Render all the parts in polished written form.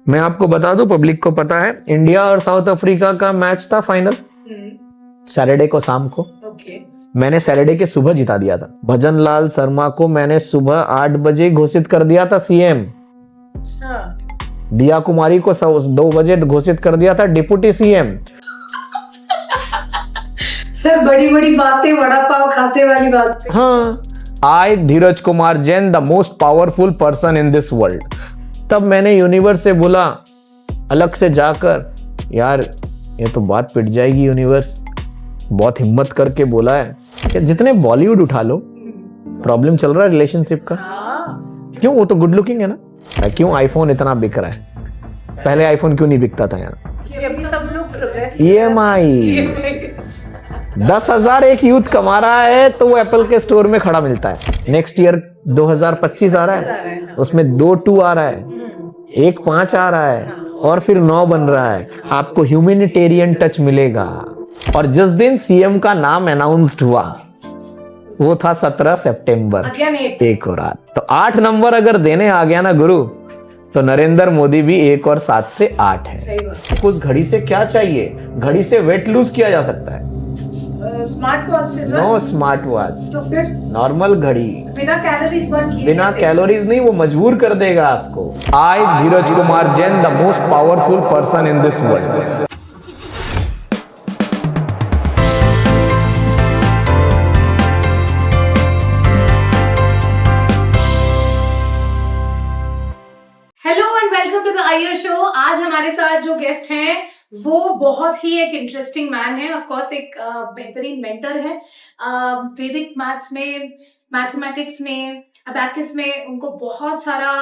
मैं आपको बता दूं, पब्लिक को पता है, इंडिया और साउथ अफ्रीका का मैच था फाइनल सैटरडे को शाम को। मैंने सैटरडे के सुबह जिता दिया था। भजन लाल शर्मा को मैंने सुबह 8 बजे घोषित कर दिया था सीएम। दिया कुमारी को 2 बजे घोषित कर दिया था डिप्टी सीएम। सर बड़ी बड़ी बातें, वड़ा पाव खाते वाली बातें। हाँ, I Dheeraj Kumar Jain the most powerful person in this world. तब मैंने यूनिवर्स से बोला अलग से जाकर, यार ये तो बात पिट जाएगी। यूनिवर्स बहुत हिम्मत करके बोला है कि जितने बॉलीवुड उठा लो, प्रॉब्लम चल रहा है रिलेशनशिप का। क्यों? वो तो गुड लुकिंग है ना। क्यों आईफोन इतना बिक रहा है? पहले आईफोन क्यों नहीं बिकता था यहाँ? अभी सब लोग प्रोग्रेस EMI 10,000 एक यूथ कमा रहा है तो वो एप्पल के स्टोर में खड़ा मिलता है। नेक्स्ट ईयर 2025 आ रहा है, उसमें 2 आ रहा है, 1 आ रहा है और फिर 9 बन रहा है। आपको ह्यूमैनिटेरियन टच मिलेगा। और जिस दिन सीएम का नाम अनाउंस्ड हुआ वो था 17 सितंबर, एक और रात। तो 8 नंबर अगर देने आ गया ना गुरु, तो नरेंद्र मोदी भी 1 और 7 से 8 है। उस घड़ी से क्या चाहिए? घड़ी से वेट लूज किया जा सकता है। स्मार्ट वॉच से? नो स्मार्ट वॉच, तो फिर नॉर्मल घड़ी। बिना कैलोरीज बर्न किए? बिना कैलोरीज नहीं, वो मजबूर कर देगा आपको। I Dheeraj Kumar Jain the most powerful person in this world. Hello and welcome to the Aayar show. आज हमारे साथ जो गेस्ट हैं वो बहुत ही एक इंटरेस्टिंग मैन है। ऑफ कोर्स एक बेहतरीन मेंटर है। वैदिक मैथ्स में, मैथमेटिक्स में, अबैकस में उनको बहुत सारा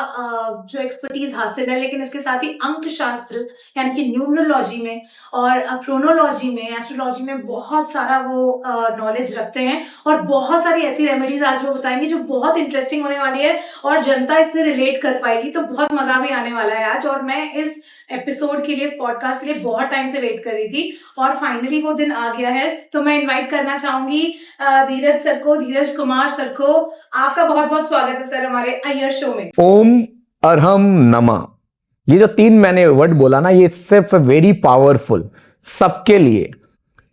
जो एक्सपर्टीज हासिल है, लेकिन इसके साथ ही अंक शास्त्र यानी कि न्यूमरोलॉजी में और प्रोनोलॉजी में, एस्ट्रोलॉजी में बहुत सारा वो नॉलेज रखते हैं। और बहुत सारी ऐसी रेमेडीज आज वो बताएंगे जो बहुत इंटरेस्टिंग होने वाली है और जनता इससे रिलेट कर पाएगी। तो बहुत मजा भी आने वाला है आज। और मैं इस एपिसोड के लिए, इस पॉडकास्ट के लिए बहुत टाइम से वेट कर रही थी और फाइनली वो दिन आ गया है। तो मैं इनवाइट करना चाहूंगी धीरज सर को, धीरज कुमार सर को। आपका बहुत बहुत स्वागत है सर हमारे आयर शो में। ओम अरहम नमः, ये जो 3 मैंने वर्ड बोला ना, ये सिर्फ वेरी पावरफुल सबके लिए।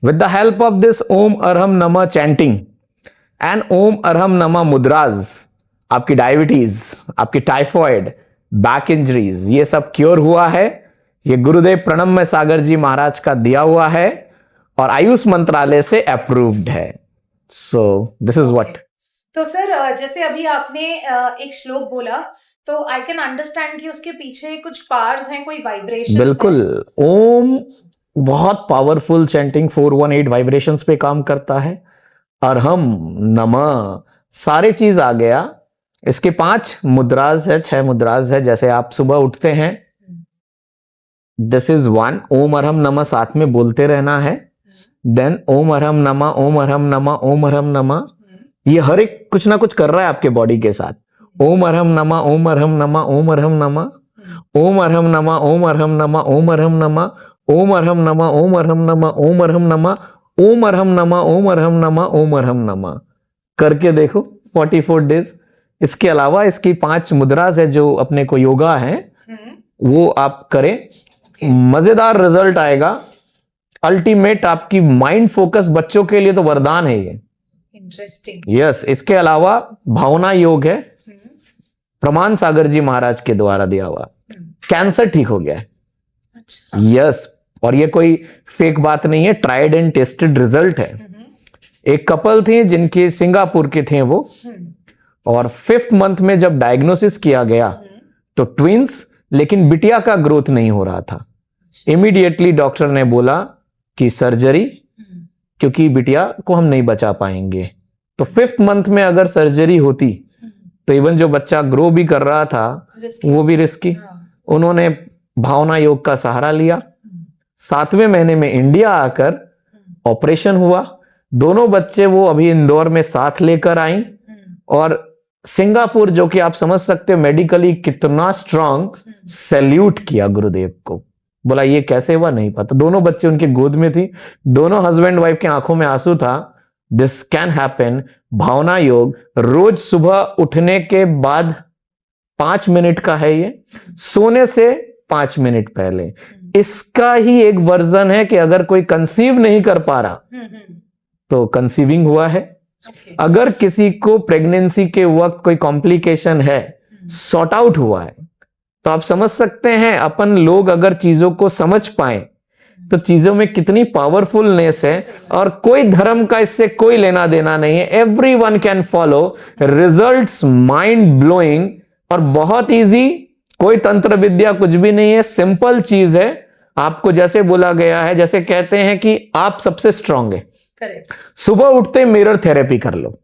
With the help of this Om Arham namah chanting and ओम अरहम नमः मुद्राज, आपकी डायबिटीज, आपकी टाइफॉइड, बैक इंजरीज, ये सब क्योर हुआ है। ये गुरुदेव प्रणम्य सागर जी महाराज का दिया हुआ है और आयुष मंत्रालय से अप्रूव्ड है। So this is what. तो सर जैसे अभी आपने एक श्लोक बोला, तो आई कैन अंडरस्टैंड कि उसके पीछे कुछ पावर्स हैं, कोई वाइब्रेशन। बिल्कुल। ओम बहुत पावरफुल चैंटिंग 418 वाइब्रेशंस पे काम करता है। अरहम नमः सारे चीज आ गया। इसके 5 मुद्राज है, 6 मुद्राज है। जैसे आप सुबह उठते हैं, दिस इज 1, ओम अरहम नमः साथ में बोलते रहना है। देन ओम अरहम नमः, ओम अरहम नमः, ओम अरहम नमः। ये हर एक कुछ ना कुछ कर रहा है आपके बॉडी के साथ। ओम अरहम नमः, ओम अरहम नमः, ओम अरहम नमः, ओम अरहम नमः, ओम अरहम नमः, ओम अरहम नमः, ओम अरहम नमः, ओम अरहम नमः, ओम अरहम नमः, ओम अरहम नमः, ओम अरहम नमः, ओम अरहम नमः करके देखो 44 डेज। इसके अलावा इसकी 5 मुद्रास है जो अपने को योगा है, वो आप करें, मजेदार रिजल्ट आएगा। अल्टीमेट आपकी माइंड फोकस, बच्चों के लिए तो वरदान है ये। इंटरेस्टिंग। यस। इसके अलावा भावना योग है, प्रमाण सागर जी महाराज के द्वारा दिया हुआ। कैंसर ठीक हो गया है। अच्छा। यस। और ये कोई फेक बात नहीं है, ट्राइड एंड टेस्टेड रिजल्ट है। एक कपल थे जिनके सिंगापुर के थे वो, और 5th मंथ में जब डायग्नोसिस किया गया तो ट्विंस, लेकिन बिटिया का ग्रोथ नहीं हो रहा था। इमीडिएटली डॉक्टर ने बोला कि सर्जरी, क्योंकि बिटिया को हम नहीं बचा पाएंगे। तो 5th मंथ में अगर सर्जरी होती तो इवन जो बच्चा ग्रो भी कर रहा था वो भी रिस्की। उन्होंने भावना योग का सहारा लिया। 7वें महीने में इंडिया आकर ऑपरेशन हुआ। दोनों बच्चे वो अभी इंदौर में साथ लेकर आई। और सिंगापुर, जो कि आप समझ सकते हो मेडिकली कितना स्ट्रांग, सैल्यूट किया गुरुदेव को। बोला ये कैसे हुआ नहीं पता। दोनों बच्चे उनके गोद में थी, दोनों हस्बैंड वाइफ के आंखों में आंसू था। This can happen. भावना योग रोज सुबह उठने के बाद 5 मिनट का है ये। सोने से 5 मिनट पहले। इसका ही एक वर्जन है कि अगर कोई कंसीव नहीं कर पा रहा तो कंसीविंग हुआ है। अगर किसी को प्रेगनेंसी के वक्त कोई कॉम्प्लिकेशन है, सॉर्ट आउट हुआ है, तो आप समझ सकते हैं अपन लोग अगर चीजों को समझ पाए तो चीजों में कितनी पावरफुलनेस है। और कोई धर्म का इससे कोई लेना देना नहीं है। Everyone can follow, results mind blowing और बहुत इजी। कोई तंत्र विद्या कुछ भी नहीं है, सिंपल चीज है। आपको जैसे बोला गया है, जैसे कहते हैं कि आप सबसे स्ट्रांग है। करेक्ट। सुबह उठते मिरर थेरेपी कर लो।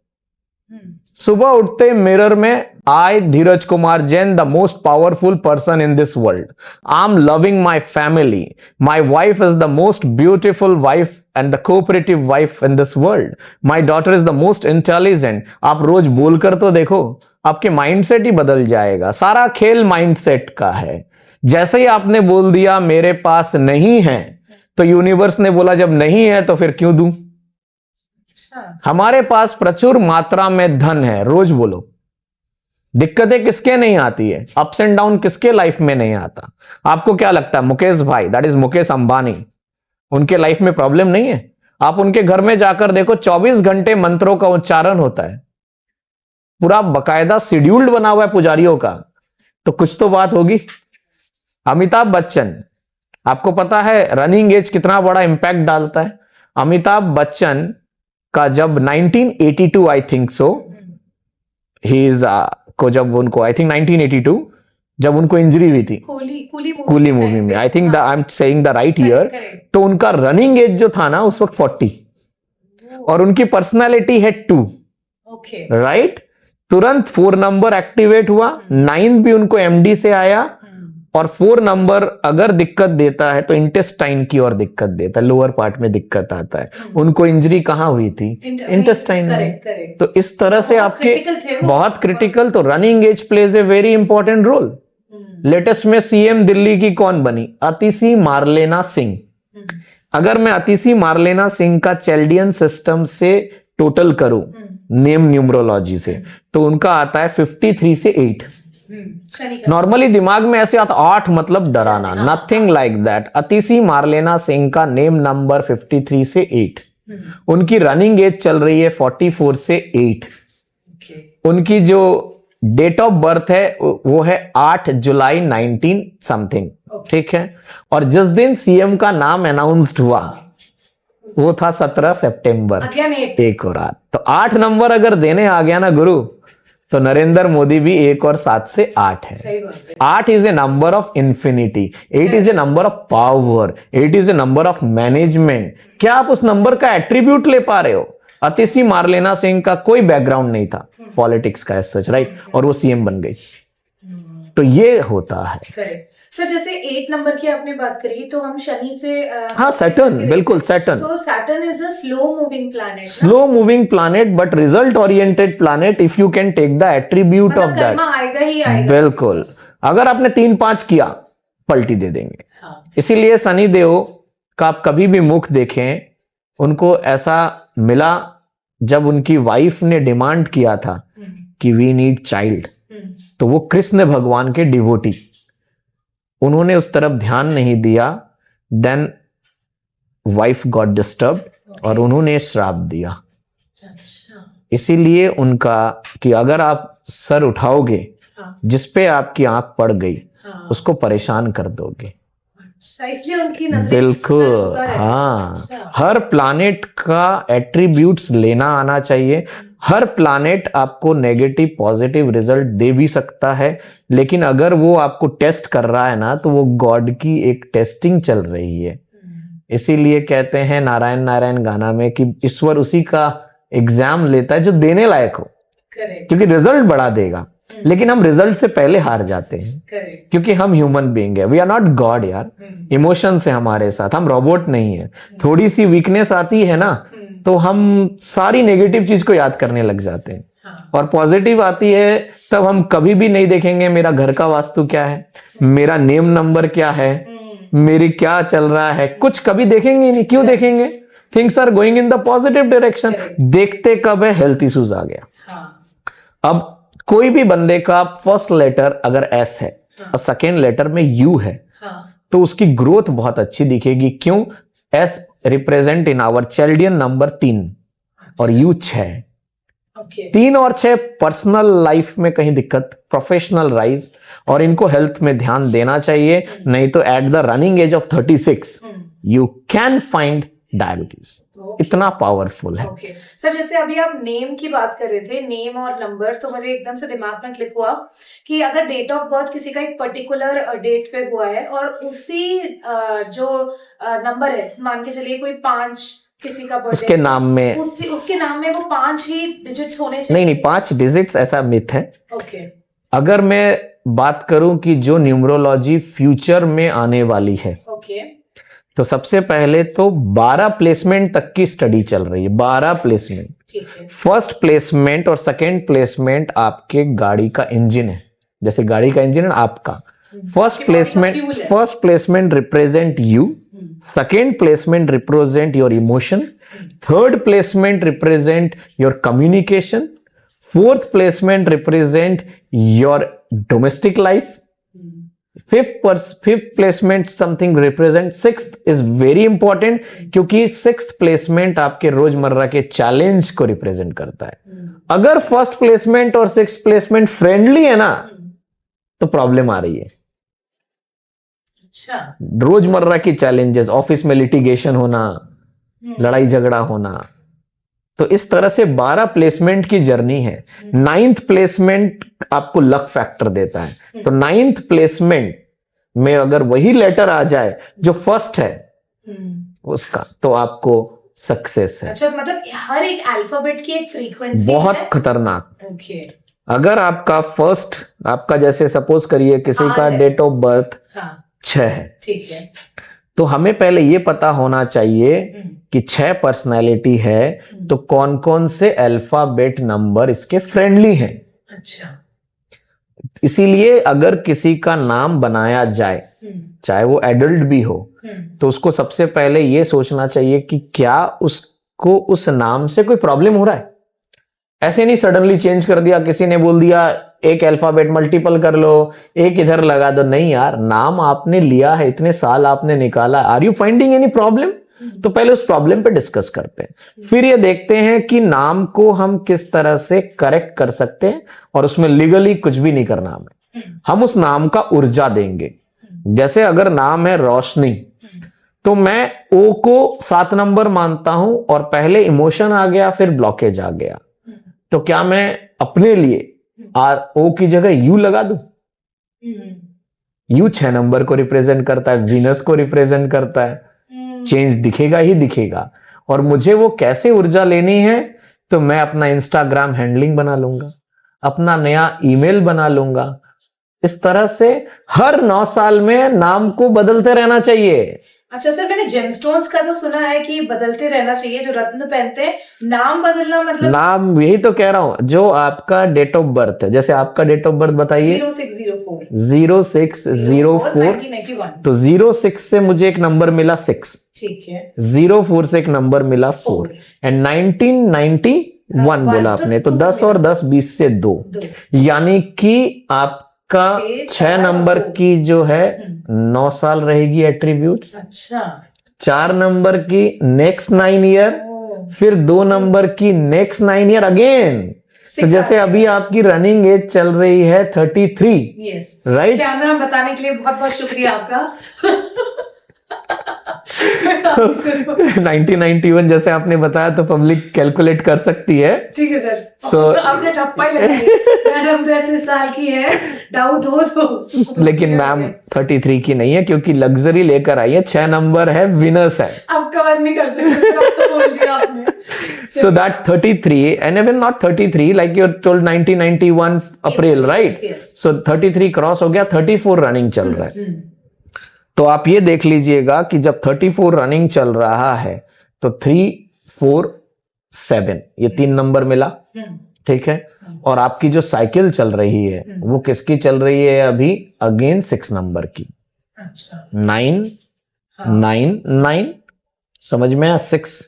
सुबह उठते मिरर में, I Dheeraj Kumar Jain, the most powerful person in this world, I am loving my family, my wife is the most beautiful wife and the cooperative wife in this world, my daughter is the most intelligent. आप रोज बोलकर तो देखो, आपके mindset ही बदल जाएगा। सारा खेल माइंडसेट का है। जैसे ही आपने बोल दिया मेरे पास नहीं है, तो यूनिवर्स ने बोला जब नहीं है तो फिर क्यों दूं। हमारे पास प्रचुर मात्रा में धन है। रोज बोलो, दिक्कतें किसके नहीं आती है, अप्स एंड डाउन किसके लाइफ में नहीं आता। आपको क्या लगता है मुकेश भाई, दैट इज मुकेश अंबानी, उनके लाइफ में प्रॉब्लम नहीं है? आप उनके घर में जाकर देखो, 24 घंटे मंत्रों का उच्चारण होता है, पूरा बकायदा शेड्यूल्ड बना हुआ है पुजारियों का, तो कुछ तो बात होगी। अमिताभ बच्चन, आपको पता है रनिंग एज कितना बड़ा इंपैक्ट डालता है। अमिताभ बच्चन का जब 1982 I think so, he is को जब उनको आई थिंक 1982 जब उनको इंजरी हुई थी कूली मूवी में, I think I am saying the right year, तो उनका रनिंग एज जो था ना उस वक्त 40 और उनकी पर्सनालिटी है 2, राइट। तुरंत 4 नंबर एक्टिवेट हुआ, 9 भी उनको एमडी से आया। और 4 नंबर अगर दिक्कत देता है तो इंटेस्टाइन की ओर दिक्कत देता है, लोअर पार्ट में दिक्कत आता है। उनको इंजरी कहां हुई थी? इंटेस्टाइन में। तो इस तरह से आपके बहुत क्रिटिकल, तो running as plays a very important role. Latest में सीएम दिल्ली की कौन बनी? अतिशी मार्लेना सिंह। अगर मैं अतिशी मार्लेना सिंह का चैल्डियन सिस्टम से टोटल करूं, नेम न्यूमरोलॉजी से, तो उनका आता है 53 से 8। नॉर्मली दिमाग में ऐसे आता 8 मतलब डराना, nothing like that. Atishi Marlena Singh का नेम नंबर 53 से 8। उनकी रनिंग एज चल रही है 44 से 8। उनकी जो डेट ऑफ बर्थ है वो है 8 जुलाई 19 समथिंग, ठीक है। और जिस दिन सीएम का नाम अनाउंस्ड हुआ वो था 17 सितंबर, एक और रात। तो 8 नंबर अगर देने आ गया ना गुरु, तो नरेंद्र मोदी भी 1 और 7 से 8 है। 8 is a number of infinity, 8 is a number of power, 8 is a number of management. क्या आप उस नंबर का एट्रीब्यूट ले पा रहे हो? अतिशी मार्लेना सिंह का कोई बैकग्राउंड नहीं था पॉलिटिक्स का एज सच, राइट, और वो सीएम बन गई। तो ये होता है। सर जैसे 8 नंबर की आपने बात करी, तो हम शनि से हाँ, सैटर्न, बिल्कुल सैटर्न। तो Saturn is a slow moving planet, slow moving planet but result oriented planet, if you can take the attribute of that, आएगा ही आएगा। बिल्कुल। अगर आपने 3-5 किया, पलटी दे देंगे। हाँ। इसीलिए शनि देव का आप कभी भी मुख देखें, उनको ऐसा मिला जब उनकी वाइफ ने डिमांड किया था कि वी नीड चाइल्ड, तो वो कृष्ण भगवान के डिवोटी, उन्होंने उस तरफ ध्यान नहीं दिया। देन वाइफ गॉट डिस्टर्ब्ड और उन्होंने श्राप दिया। इसीलिए उनका कि अगर आप सर उठाओगे, जिसपे आपकी आंख पड़ गई, उसको परेशान कर दोगे। इसलिए उनकी नजरें बिल्कुल, हाँ। हर प्लैनेट का एट्रीब्यूट्स लेना आना चाहिए। हर प्लैनेट आपको नेगेटिव पॉजिटिव रिजल्ट दे भी सकता है, लेकिन अगर वो आपको टेस्ट कर रहा है ना, तो वो गॉड की एक टेस्टिंग चल रही है। इसीलिए कहते हैं नारायण नारायण गाना में कि ईश्वर उसी का एग्जाम लेता है जो देने लायक हो, क्योंकि रिजल्ट बढ़ा देगा। लेकिन हम रिजल्ट से पहले हार जाते हैं, क्योंकि हम ह्यूमन बीइंग है, वी आर नॉट गॉड यार। इमोशन है हमारे साथ, हम रोबोट नहीं है। थोड़ी सी वीकनेस आती है ना, तो हम सारी नेगेटिव चीज को याद करने लग जाते हैं। और पॉजिटिव आती है तब हम कभी भी नहीं देखेंगे मेरा घर का वास्तु क्या है, मेरा नेम नंबर क्या है, मेरी क्या चल रहा है, कुछ कभी देखेंगे नहीं। क्यों देखेंगे? Things are going in the positive direction. देखते कब है? हेल्थ इश्यूज आ गया। अब कोई भी बंदे का फर्स्ट लेटर अगर एस है और सेकेंड लेटर में यू है, हाँ. तो उसकी ग्रोथ बहुत अच्छी दिखेगी. क्यों? S represent in our Chaldean number 3 और यू 6. ओके. 3 और 6 पर्सनल लाइफ में कहीं दिक्कत, प्रोफेशनल राइज, और इनको हेल्थ में ध्यान देना चाहिए. नहीं तो at the running age of 36 you can find diabetes. इतना पावरफुल है. ओके सर, जैसे अभी आप नेम की बात कर रहे थे, नेम और नंबर, तो मुझे एकदम से दिमाग में क्लिक हुआ कि अगर डेट ऑफ बर्थ किसी का एक पर्टिकुलर डेट पे हुआ है और उसी जो नंबर है, मान के चलिए कोई 5 किसी का बर्थडे, उसके नाम में उसके नाम में वो 5 ही डिजिट्स होने चाहिए. नहीं 5 डिजिट्स ऐसा मिथ है. ओके. अगर मैं बात करूं कि जो न्यूमरोलॉजी फ्यूचर में आने वाली है, ओके, तो सबसे पहले तो 12 प्लेसमेंट तक की स्टडी चल रही है. 12 प्लेसमेंट. ठीक है. फर्स्ट प्लेसमेंट और सेकंड प्लेसमेंट आपके गाड़ी का इंजन है. जैसे गाड़ी का इंजन है आपका, first placement represent you, second placement represent your emotion, third placement represent your communication, fourth placement represent your domestic life, fifth placement something represent, sixth is very important क्योंकि सिक्स्थ प्लेसमेंट आपके रोजमर्रा के challenge को represent करता है. अगर first placement और sixth placement friendly है ना, तो प्रॉब्लम आ रही है. अच्छा. रोजमर्रा की चैलेंजेस, ऑफिस में लिटिगेशन होना, लड़ाई झगड़ा होना. तो इस तरह से 12 प्लेसमेंट की जर्नी है. 9th प्लेसमेंट आपको लक फैक्टर देता है. तो 9th प्लेसमेंट में अगर वही लेटर आ जाए जो फर्स्ट है उसका, तो आपको सक्सेस है. अच्छा, मतलब हर एक अल्फाबेट की एक फ्रीक्वेंसी बहुत है. खतरनाक. ओके. अगर आपका फर्स्ट, आपका जैसे सपोज करिए किसी का डेट ऑफ बर्थ 6 है, ठीक है, तो हमें पहले ये पता होना चाहिए कि 6 पर्सनैलिटी है, तो कौन कौन से अल्फाबेट नंबर इसके फ्रेंडली हैं. अच्छा. इसीलिए अगर किसी का नाम बनाया जाए, चाहे वो एडल्ट भी हो, तो उसको सबसे पहले ये सोचना चाहिए कि क्या उसको उस नाम से कोई प्रॉब्लम हो रहा है. ऐसे नहीं सडनली चेंज कर दिया, किसी ने बोल दिया एक अल्फाबेट मल्टीपल कर लो, एक इधर लगा दो. नहीं यार, नाम आपने लिया है, इतने साल आपने निकाला, are you finding any problem? तो पहले उस प्रॉब्लम पे डिस्कस करते हैं. फिर ये देखते हैं कि नाम को हम किस तरह से करेक्ट कर सकते हैं, और उसमें लीगली कुछ भी नहीं करना हमें. हम उस नाम का ऊर्जा देंगे. जैसे अगर नाम है रोशनी, तो मैं ओ को 7 नंबर मानता हूं और पहले इमोशन आ गया, फिर ब्लॉकेज आ गया, तो क्या मैं अपने लिए ओ की जगह यू लगा दूं? यू 6 नंबर को रिप्रेजेंट करता है, वीनस को रिप्रेजेंट करता है. चेंज दिखेगा ही दिखेगा. और मुझे वो कैसे ऊर्जा लेनी है, तो मैं अपना इंस्टाग्राम हैंडलिंग बना लूंगा, अपना नया ईमेल बना लूंगा. इस तरह से हर 9 साल में नाम को बदलते रहना चाहिए. अच्छा सर, मैंने जेमस्टोन्स का तो सुना है कि बदलते रहना चाहिए, जो रत्न पहनते हैं, नाम बदलना मतलब? नाम, यही तो कह रहा हूं, जो आपका डेट ऑफ बर्थ है, जैसे आपका डेट ऑफ बर्थ बताइए. 0604. 0604. तो 06 से मुझे एक नंबर मिला 6. ठीक है. 04 से एक नंबर मिला 4. एंड 1991 बोला आपने, तो 10 और 10 20 से 2, यानी कि आपका 6 नंबर की जो है 9 साल रहेगी एट्रीब्यूट्स. अच्छा. 4 नंबर की नेक्स्ट 9 ईयर, फिर 2 नंबर की नेक्स्ट 9 ईयर अगेन. तो जैसे अभी आपकी रनिंग एज चल रही है 33. Yes, right. कैमरा में बताने के लिए बहुत बहुत शुक्रिया आपका. 1991 जैसे आपने बताया, तो पब्लिक कैलकुलेट कर सकती है. ठीक है सर. So, आपने ठप्पा ही लगाई. मैडम 33 साल की है, डाउट हो तो. लेकिन मैम 33 की नहीं है, क्योंकि लग्जरी लेकर आई है. 6 नंबर है, विनर्स है. अब कवर नहीं कर सकते, अब तो बोल दिया आपने. So that 33, and even not 33, like you told 1991 April, right? So 33 cross हो गया, 34 रनिंग चल रहा है. तो आप ये देख लीजिएगा कि जब 34 रनिंग चल रहा है, तो 3 4 7 ये 3 नंबर मिला. ठीक है. और आपकी जो साइकिल चल रही है, वो किसकी चल रही है अभी? अगेन 6 नंबर की. अच्छा. 9 9 9 समझ में आया? 6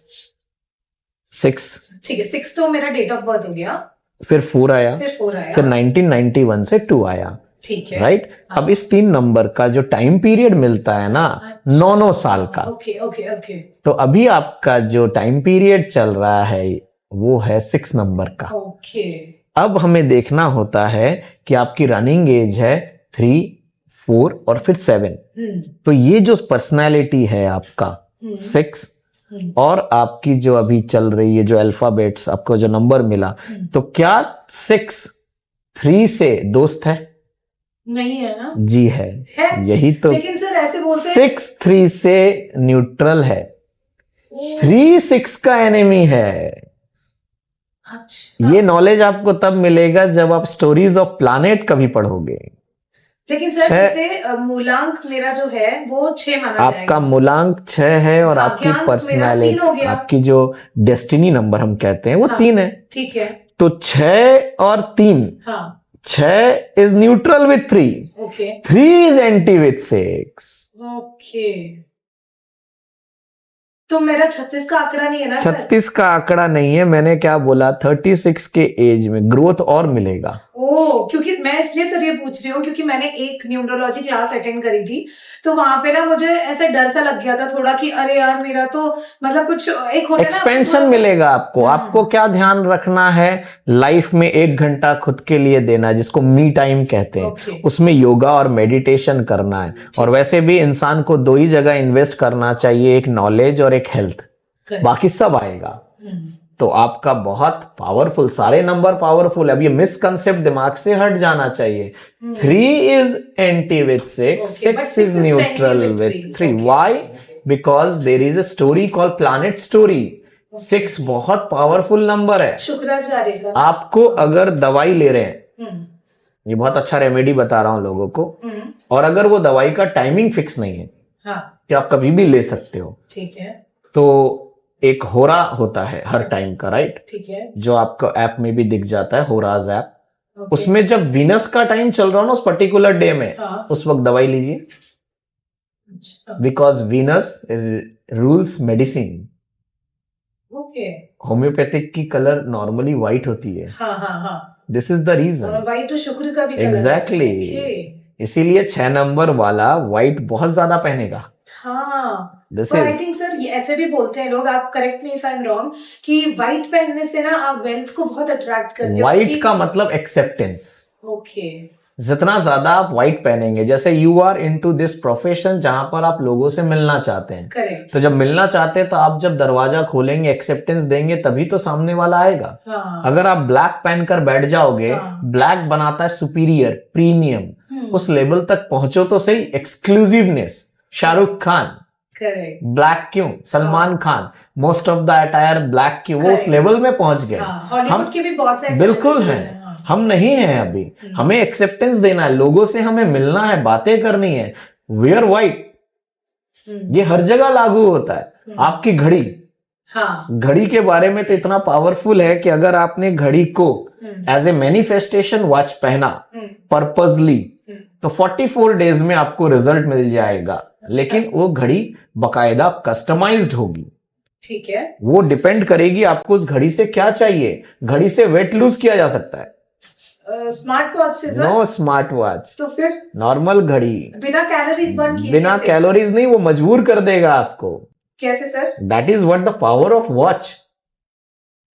6. ठीक है. 6 तो मेरा डेट ऑफ बर्थ हो गया. फिर 4 आया, फिर 4 आया, फिर 1991 से 2 आया. ठीक है। राइट। अब इस 3 नंबर का जो टाइम पीरियड मिलता है ना, 9 साल का। Okay okay okay. तो अभी आपका जो टाइम पीरियड चल रहा है वो है 6 नंबर का। ओके। अब हमें देखना होता है कि आपकी रनिंग एज है 3, 4 और फिर 7। तो ये जो पर्सनालिटी है आपका 6 और आपकी जो अभी चल रही है जो अल्फाबेट्स आपको जो नंबर मिला, तो क्या 6 3 से दोस्त है? नहीं है ना? जी है। यही तो। लेकिन सर ऐसे बोलते हैं 6 3 से न्यूट्रल है, 3 6 का एनिमी है। अच्छा। ये नॉलेज आपको तब मिलेगा जब आप स्टोरीज ऑफ प्लैनेट कभी पढ़ोगे। लेकिन सर जैसे मूलांक मेरा जो है वो 6 माना जाएगा। आपका मूलांक 6 है और आपकी पर्सनालिटी, आपकी जो डेस्टिनी नंबर हम कहते हैं वो 3 है। ठीक है। तो 6 और 3, 6 is neutral with 3, 3 is anti with 6। Okay. तो मेरा 36 का आंकड़ा नहीं है ना? 36 का आंकड़ा नहीं है। मैंने क्या बोला, 36 के एज में ग्रोथ और मिलेगा। क्योंकि मैं इसलिए सर ये पूछ रही हूँ क्योंकि मैंने एक न्यूमरोलॉजी क्लास अटेंड करी थी, तो वहां पे ना मुझे ऐसे डर सा लग गया था थोड़ा कि अरे यार मेरा तो मतलब कुछ एक होता है ना, एक्सपेंशन मिलेगा आपको। आपको क्या ध्यान रखना है, लाइफ में 1 घंटा खुद के लिए देना है जिसको मी टाइम कहते हैं। उसमें योगा और मेडिटेशन करना है। और वैसे भी इंसान को 2 ही जगह इन्वेस्ट करना चाहिए, एक नॉलेज और एक हेल्थ, बाकी सब आएगा। तो आपका बहुत पावरफुल, सारे नंबर पावरफुल है। अब ये मिसकंसेप्ट दिमाग से हट जाना चाहिए। 3 is anti with 6, 6 is neutral with 3। Why? Because there is a story called planet story. 6 बहुत पावरफुल नंबर है। शुक्राचार्य का। आपको अगर दवाई ले रहे हैं, ये बहुत अच्छा रेमेडी बता रहा हूं लोगों को, और अगर वो दवाई का टाइमिंग फिक्स नहीं है कि आप कभी भी ले सकते हो, ठीक है, तो एक होरा होता है हर टाइम का, राइट? ठीक है। जो आपको ऐप में भी दिख जाता है, होराज ऐप। उसमें जब वीनस का टाइम चल रहा हो ना उस पर्टिकुलर डे में, उस वक्त दवाई लीजिए। Because Venus rules medicine. Homeopathic की कलर नॉर्मली व्हाइट होती है। This is the reason. White तो शुक्र का भी कलर है। एग्जैक्टली। इसीलिए 6 नंबर वाला व्हाइट बहुत ज्यादा पहनेगा। आई थिंक सर ये ऐसे भी बोलते हैं लोग, आप correct me if I am wrong, कि व्हाइट पहनने से ना आप वेल्थ को बहुत अट्रैक्ट करते हो। व्हाइट का मतलब एक्सेप्टेंस। ओके। जितना ज्यादा आप व्हाइट पहनेंगे, जैसे you are into this profession जहां पर आप लोगों से मिलना चाहते हैं, करेक्ट। तो जब मिलना चाहते हैं तो आप जब दरवाजा खोलेंगे, एक्सेप्टेंस देंगे, तभी तो सामने वाला आएगा। अगर आप ब्लैक पहनकर बैठ जाओगे, ब्लैक बनाता है सुपीरियर, प्रीमियम, उस लेवल तक पहुंचो तो सही। एक्सक्लूसिवनेस, शाहरुख खान ब्लैक क्यों, Salman Khan most of the attire black क्यों, वो उस लेवल में पहुंच गए। हॉलीवुड के भी बहुत सारे बिल्कुल हैं, हम नहीं हैं अभी। हमें एक्सेप्टेंस देना है, लोगों से हमें मिलना है, बातें करनी है। वेयर व्हाइट, ये हर जगह लागू होता है। आपकी घड़ी, घड़ी के बारे में तो इतना पावरफुल है कि अगर आपने घड़ी को एज ए मैनिफेस्टेशन वॉच पहना पर्पजली, तो 44 डेज में आपको रिजल्ट मिल जाएगा। लेकिन वो घड़ी बकायदा कस्टमाइज्ड होगी। ठीक है। वो डिपेंड करेगी आपको उस घड़ी से क्या चाहिए। घड़ी से वेट लूज किया जा सकता है, स्मार्ट वॉच से? No smart watch. तो फिर नॉर्मल घड़ी, बिना कैलोरीज बर्न किए? बिना कैलोरीज नहीं, वो मजबूर कर देगा आपको। कैसे sir? That is what the power of watch.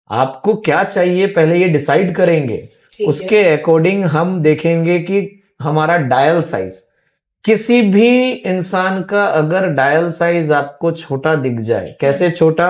आपको क्या चाहिए पहले ये डिसाइड करेंगे, उसके अकॉर्डिंग हम देखेंगे कि हमारा डायल साइज। किसी भी इंसान का अगर डायल साइज आपको छोटा दिख जाए, कैसे छोटा,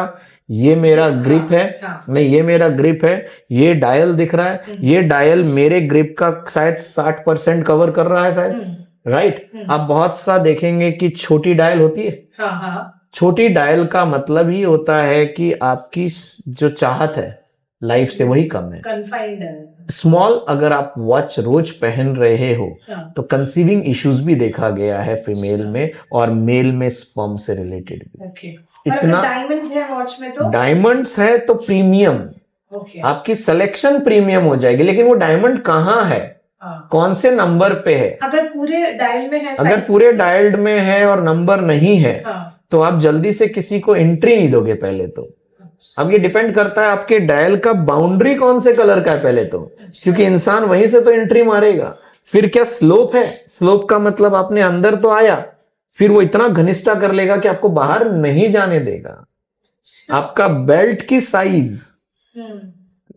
ये मेरा ग्रिप है, नहीं ये मेरा ग्रिप है, ये डायल दिख रहा है, ये डायल मेरे ग्रिप का शायद 60% कवर कर रहा है शायद, राइट? आप बहुत सा देखेंगे कि छोटी डायल होती है। छोटी डायल का मतलब ही होता है कि आपकी जो चाहत है लाइफ से वही कम है, कन्फाइंड है। स्मॉल अगर आप वॉच रोज पहन रहे हो तो कंसीविंग इश्यूज भी देखा गया है फीमेल में, और मेल में स्पर्म से रिलेटेड भी। इतना डायमंड्स है वॉच में, तो डायमंड्स है तो प्रीमियम, आपकी सिलेक्शन प्रीमियम हो जाएगी। लेकिन वो डायमंड कहाँ है, कौन से नंबर पे है? अगर पूरे डायल में है, अगर पूरे डायल्ड में है और नंबर नहीं है, तो आप जल्दी से किसी को एंट्री नहीं दोगे पहले तो। अब ये डिपेंड करता है आपके डायल का बाउंड्री कौन से कलर का है पहले तो, क्योंकि इंसान वहीं से तो एंट्री मारेगा। फिर क्या स्लोप है? स्लोप का मतलब आपने अंदर तो आया, फिर वो इतना घनिष्ठा कर लेगा कि आपको बाहर नहीं जाने देगा। आपका बेल्ट की साइज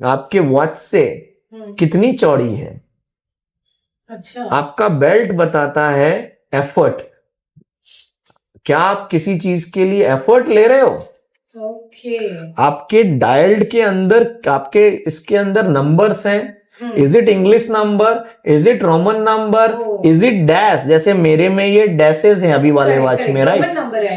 आपके वॉच से कितनी चौड़ी है? अच्छा। आपका बेल्ट बताता है एफर्ट। क्या आप किसी चीज के लिए एफर्ट ले रहे हो? ओके। आपके डायल्ड के अंदर, आपके इसके अंदर नंबर्स हैं। Is it English number, is it Roman number, is it dash? जैसे मेरे में ये डैशेस हैं अभी वाले वॉच में, राइट?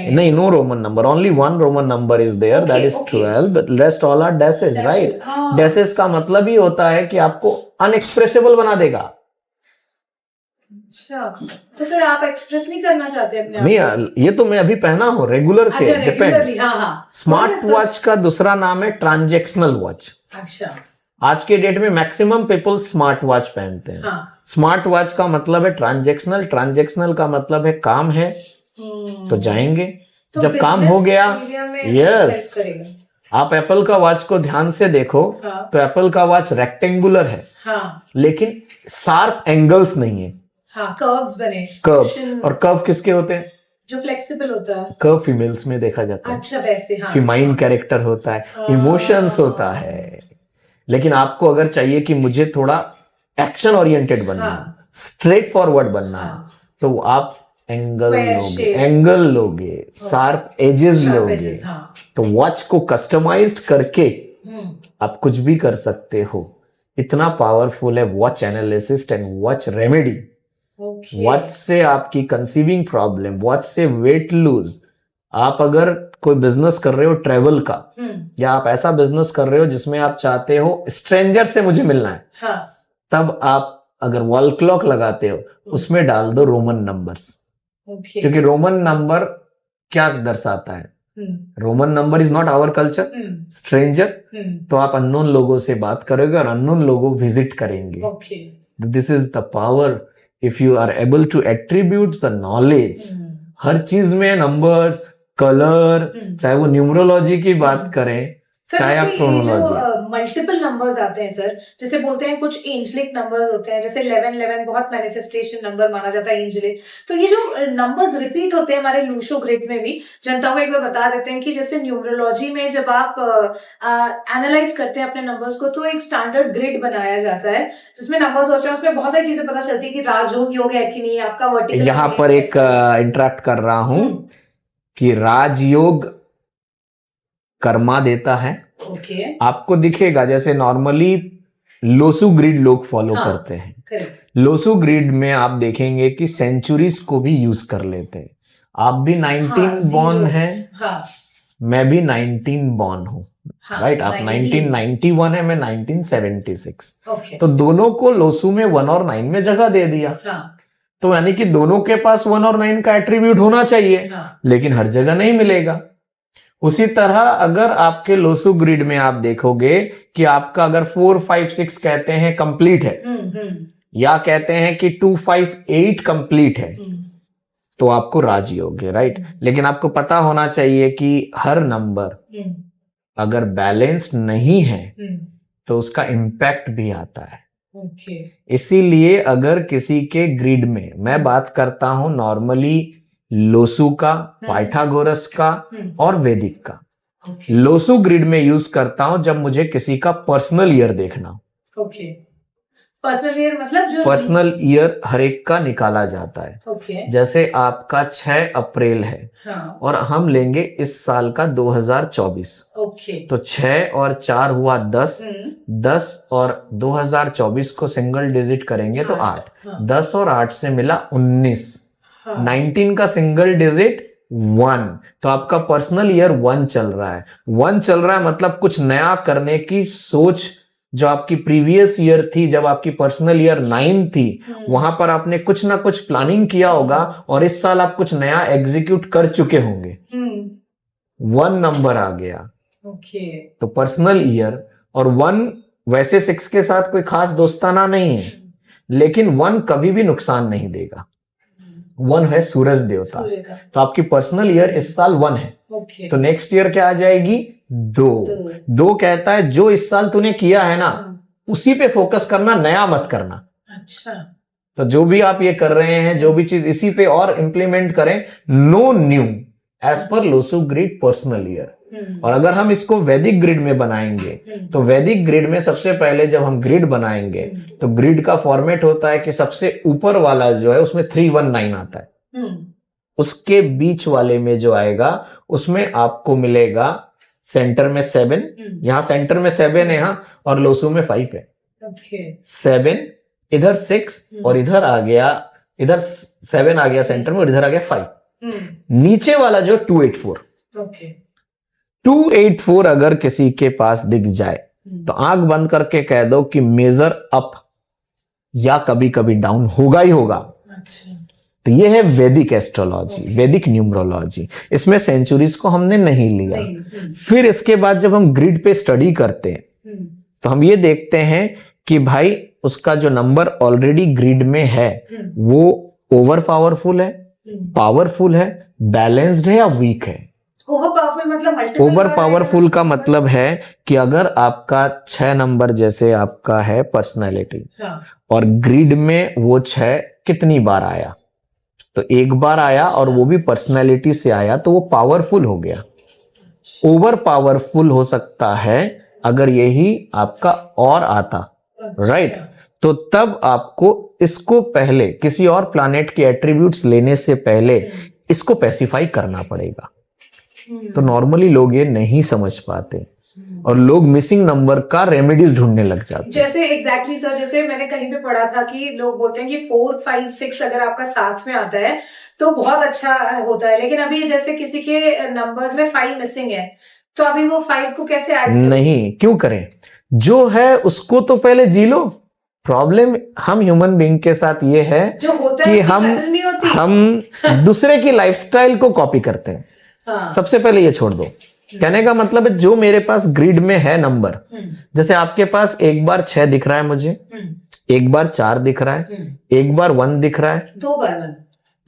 नहीं, no roman number, only one roman number is there, that is 12, but rest all are dashes, right? Dashes का मतलब ही होता है कि आपको अनएक्सप्रेसिबल बना देगा। अच्छा, तो सर आप एक्सप्रेस नहीं करना चाहते अपने आप को? नहीं, ये तो मैं अभी पहना हूँ रेगुलर के, डिपेंड। स्मार्ट वॉच का दूसरा नाम है ट्रांजैक्शनल वॉच। अच्छा। आज के डेट में मैक्सिमम पीपल स्मार्ट वॉच पहनते हैं। स्मार्ट वॉच का मतलब है ट्रांजैक्शनल। ट्रांजैक्शनल का मतलब है काम है तो जाएंगे, तो जब काम हो गया, यस। आप एप्पल का वॉच को ध्यान से देखो तो एप्पल का वॉच रेक्टेंगुलर है, लेकिन शार्प एंगल्स नहीं है। कर्व्स बने, कर्व्स। और कर्व किसके होते हैं? जो फ्लेक्सिबल होता है। कर्व फीमेल्स में देखा जाता है। अच्छा, वैसे। फीमाइन कैरेक्टर होता है, इमोशंस होता है। लेकिन आपको अगर चाहिए कि मुझे थोड़ा एक्शन ओरिएंटेड बनना है, स्ट्रेट फॉरवर्ड बनना है, तो आप एंगल लोगे, शार्प एजेस लोगे। तो वॉच को कस्टमाइज्ड करके आप कुछ भी कर सकते हो। इतना पावरफुल है watch analyst and watch remedy. Watch से आपकी कंसीविंग प्रॉब्लम, वॉच से वेट लूज, आप अगर कोई बिजनेस कर रहे हो ट्रेवल का, या आप ऐसा बिजनेस कर रहे हो जिसमें आप चाहते हो स्ट्रेंजर से मुझे मिलना है, तब आप अगर वॉल क्लॉक लगाते हो उसमें डाल दो रोमन नंबर्स। क्योंकि रोमन नंबर क्या दर्शाता है? Roman number is not our culture, stranger. तो आप अननोन लोगों से बात करोगे और अननोन लोगों विजिट करेंगे। This is the power if you are able to attribute the knowledge. हर चीज में नंबर्स, कलर, चाहे वो न्यूमरोलॉजी की बात करें, चाहे आप क्रोनोलॉजी। मल्टीपल नंबर्स आते हैं सर, जैसे बोलते हैं कुछ एंजलिक नंबर्स होते हैं, जैसे 11 बहुत मैनिफेस्टेशन नंबर माना जाता है एंजलिक। तो ये जो नंबर्स रिपीट होते हैं हमारे लूशो ग्रिड में भी, जनता को एक बार बता देते हैं कि जैसे न्यूमरोलॉजी में जब आप एनालाइज करते हैं अपने नंबर्स को, तो एक स्टैंडर्ड ग्रिड बनाया जाता है जिसमें नंबर्स होते हैं। उसमें बहुत सारी चीजें पता चलती है कि राजयोग योग है कि नहीं, आपका वर्टिकल। यहाँ पर एक इंटरप्ट कर रहा हूं कि राजयोग कर्मा देता है। आपको दिखेगा जैसे नॉर्मली लोसू ग्रिड लोग फॉलो करते हैं। लोसू ग्रिड में आप देखेंगे कि सेंचुरीज को भी यूज कर लेते हैं। आप भी 19 बॉर्न हैं, मैं भी 19 बॉर्न हूं, राइट? आप 1991 है, मैं 1976। तो दोनों को लोसू में 1 और 9 में जगह दे दिया। तो यानी कि दोनों के पास 1 और 9 का एट्रीब्यूट होना चाहिए, लेकिन हर जगह नहीं मिलेगा। उसी तरह अगर आपके लोसू ग्रिड में आप देखोगे कि आपका अगर 4, 5, 6 कहते हैं कंप्लीट है, या कहते हैं कि 2, 5, 8 कंप्लीट है, तो आपको राजयोग है, राइट? लेकिन आपको पता होना चाहिए कि हर नंबर अगर बैलेंस्ड नहीं है तो उसका इम्पैक्ट भी आता है। इसीलिए अगर किसी के ग्रिड में, मैं बात करता हूं नॉर्मली लोसू का, पाइथागोरस का और वैदिक का। लोसू ग्रिड में यूज करता हूं जब मुझे किसी का पर्सनल ईयर देखना हो। पर्सनल ईयर मतलब जो पर्सनल ईयर हर एक का निकाला जाता है। जैसे आपका 6 अप्रैल है, और हम लेंगे इस साल का 2024। तो 6 और 4 हुआ 10, 10 और 2024 को सिंगल डिजिट करेंगे तो 8, 10 और 8 से मिला 19, 19 का सिंगल डिजिट 1। तो आपका पर्सनल ईयर 1 चल रहा है। 1 चल रहा है मतलब कुछ नया करने की सोच जो आपकी प्रीवियस ईयर थी, जब आपकी पर्सनल ईयर 9 थी, वहां पर आपने कुछ ना कुछ प्लानिंग किया होगा और इस साल आप कुछ नया एग्जीक्यूट कर चुके होंगे। 1 नंबर आ गया। तो पर्सनल ईयर और 1 वैसे 6 के साथ कोई खास दोस्ताना नहीं है, लेकिन 1 कभी भी नुकसान नहीं देगा। 1 है सूरज देवता, तो आपकी पर्सनल ईयर इस साल 1 है। तो नेक्स्ट ईयर क्या आ जाएगी? 2 कहता है जो इस साल तूने किया है ना, उसी पे फोकस करना, नया मत करना। अच्छा। तो जो भी आप ये कर रहे हैं, जो भी चीज इसी पे और इंप्लीमेंट करें, no new as per Losu grid personal year. और अगर हम इसको वैदिक ग्रिड में बनाएंगे तो वैदिक ग्रिड में सबसे पहले जब हम ग्रिड बनाएंगे तो ग्रिड का फॉर्मेट होता है कि सबसे ऊपर वाला जो है उसमें 319 आता है, उसके बीच वाले में जो आएगा उसमें आपको मिलेगा सेंटर में 7, यहाँ सेंटर में 7 है यहाँ, और लोसू में 5 है। 7 इधर 6 और इधर आ गया, इधर 7 आ गया सेंटर में और इधर आ गया 5। नीचे वाला जो 284, 284 अगर किसी के पास दिख जाए तो आंख बंद करके कह दो कि मेजर अप या कभी कभी डाउन होगा ही होगा। तो ये है वैदिक एस्ट्रोलॉजी, वैदिक न्यूमरोलॉजी। इसमें सेंचुरीज को हमने नहीं लिया। फिर इसके बाद जब हम ग्रिड पे स्टडी करते हैं तो हम ये देखते हैं कि भाई उसका जो नंबर ऑलरेडी ग्रिड में है वो ओवर पावरफुल है, पावरफुल है, बैलेंस्ड है या वीक है। ओवर पावरफुल मतलब ओवर पावरफुल का मतलब है कि अगर आपका 6 नंबर जैसे आपका है पर्सनैलिटी, और ग्रिड में वो 6 कितनी बार आया, तो एक बार आया और वो भी पर्सनैलिटी से आया तो वो पावरफुल हो गया। ओवर पावरफुल हो सकता है अगर यही आपका और आता, राइट। तो तब आपको इसको पहले किसी और प्लैनेट के एट्रीब्यूट्स लेने से पहले इसको स्पेसिफाई करना पड़ेगा। तो नॉर्मली लोग ये नहीं समझ पाते और लोग मिसिंग नंबर का रेमेडीज ढूंढने लग जाते हैं। जैसे एग्जैक्टली सर, जैसे मैंने कहीं पे पढ़ा था कि लोग बोलते हैं कि 4, 5, 6 अगर आपका साथ में आता है तो बहुत अच्छा होता है, लेकिन अभी जैसे किसी के नंबर्स में 5 मिसिंग है तो अभी वो 5 को कैसे ऐड करें? नहीं, क्यों करें, जो है उसको तो पहले जी लो। प्रॉब्लम हम ह्यूमन बीइंग के साथ ये है जो होता कि है हम दूसरे की लाइफस्टाइल को कॉपी करते हैं। हाँ। सबसे पहले ये छोड़ दो। कहने का मतलब है जो मेरे पास ग्रिड में है नंबर, जैसे आपके पास एक बार 6 दिख रहा है मुझे, एक बार 4 दिख रहा है, एक बार 1 दिख रहा है, 2 बार 1,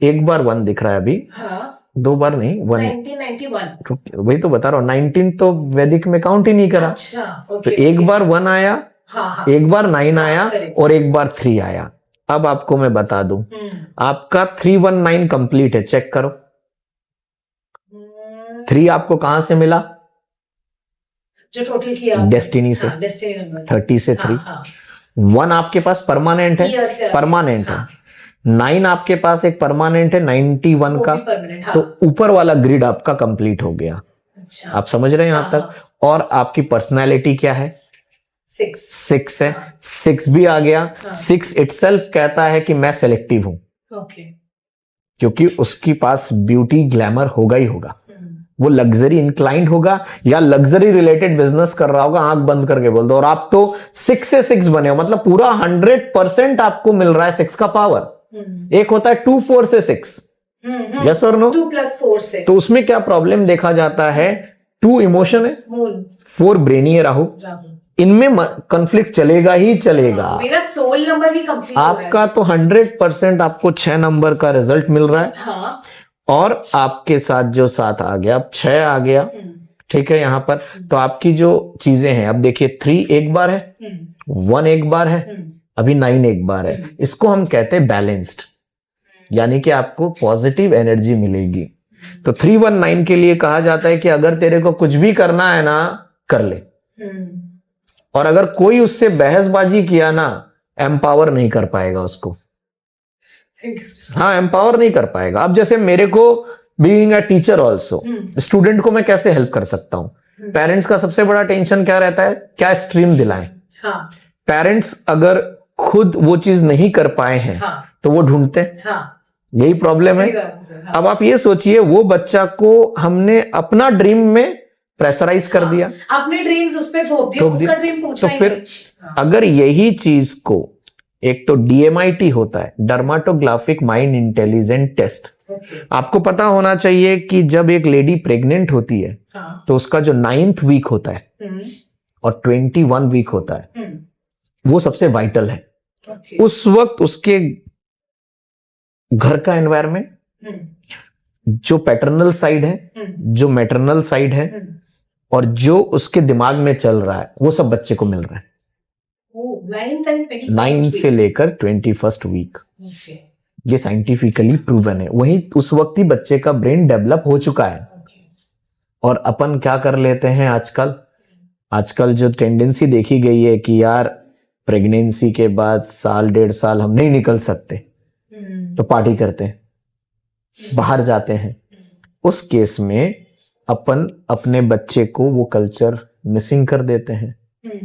एक बार 1 दिख रहा है अभी। हाँ। 2 बार नहीं, 1, 1991, वही तो बता रहा हूँ। 19 तो वैदिक में काउंट ही नहीं करा। अच्छा, तो एक बार 1 आया, हाँ। एक बार 9 आया और एक बार 3 आया। अब आपको मैं बता दूं, आपका 319 कंप्लीट है, चेक करो। 3 आपको कहां से मिला? जो टोटल किया डेस्टिनी से, डेस्टिनी नंबर 30 से 3। 1 आपके पास परमानेंट है, परमानेंट है। 9 आपके पास एक परमानेंट है 91 का, तो ऊपर वाला ग्रिड आपका कंप्लीट हो गया। अच्छा। आप समझ रहे हैं यहां तक? और आपकी पर्सनैलिटी क्या है? 6 है, 6 भी आ गया। 6 इटसेल्फ कहता है कि मैं सेलेक्टिव हूं, क्योंकि उसके पास ब्यूटी ग्लैमर होगा ही होगा। वो लग्जरी इंक्लाइंड होगा या लग्जरी रिलेटेड बिजनेस कर रहा होगा, आंख बंद करके बोल दो। और आप तो 6 से 6 बने हो, मतलब पूरा 100% आपको मिल रहा है 6 का पावर। एक होता है 2, 4 से 6, यस और नो? 2 + 4 से। तो उसमें क्या प्रॉब्लम देखा जाता है? 2 इमोशन है, 4 ब्रेनी है, राहु। इनमें कंफ्लिक्ट चलेगा ही चलेगा। मेरा सोल नंबर ही कंप्लीट आपका तो 100% आपको 6 नंबर का रिजल्ट मिल रहा है। हाँ। और आपके साथ जो 7 आ गया, अब 6 आ गया, ठीक है यहां पर। तो आपकी जो चीजें हैं, अब देखिए 3 एक बार है, 1 एक बार है, अभी 9 एक बार है। इसको हम कहते हैं बैलेंस्ड, यानी कि आपको पॉजिटिव एनर्जी मिलेगी। तो 319 के लिए कहा जाता है कि अगर तेरे को कुछ भी करना है ना, कर ले। और अगर कोई उससे बहसबाजी किया ना, एम्पावर नहीं कर पाएगा उसको। हाँ, एम्पावर नहीं कर पाएगा। अब जैसे मेरे को being a teacher also, student को मैं कैसे हेल्प कर सकता हूं? पेरेंट्स का सबसे बड़ा टेंशन क्या रहता है? क्या स्ट्रीम दिलाएं। हाँ। पेरेंट्स अगर खुद वो चीज नहीं कर पाए हैं, हाँ। तो वो ढूंढते हैं। हाँ। यही प्रॉब्लम है। हाँ। अब आप ये सोचिए, वो बच्चा को हमने अपना ड्रीम में प्रेशराइज कर दिया, अपने ड्रीम्स उस पे थोप दिया, उसका ड्रीम पूछा तो फिर अगर यही चीज को, एक तो DMIT होता है, डर्माटोग्राफिक माइंड इंटेलिजेंट टेस्ट। आपको पता होना चाहिए कि जब एक लेडी प्रेग्नेंट होती है, हाँ। तो उसका जो 9th वीक होता है और 21 वीक होता है, वो सबसे वाइटल है। उस वक्त उसके घर का एनवायरमेंट, जो पैटर्नल साइड है, जो मैटरनल साइड है, और जो उसके दिमाग में चल रहा है, वो सब बच्चे को मिल रहा है। 9th and 21st 9 से लेकर 21st वीक, ओके ये साइंटिफिकली प्रूवन है। वहीं उस वक्त ही बच्चे का ब्रेन डेवलप हो चुका है। और अपन क्या कर लेते हैं आजकल जो टेंडेंसी देखी गई है कि यार प्रेगनेंसी के बाद साल 1.5 साल हम नहीं निकल सकते, तो पार्टी करते हैं, बाहर जाते हैं। उस केस में अपन अपने बच्चे को वो कल्चर मिसिंग कर देते हैं।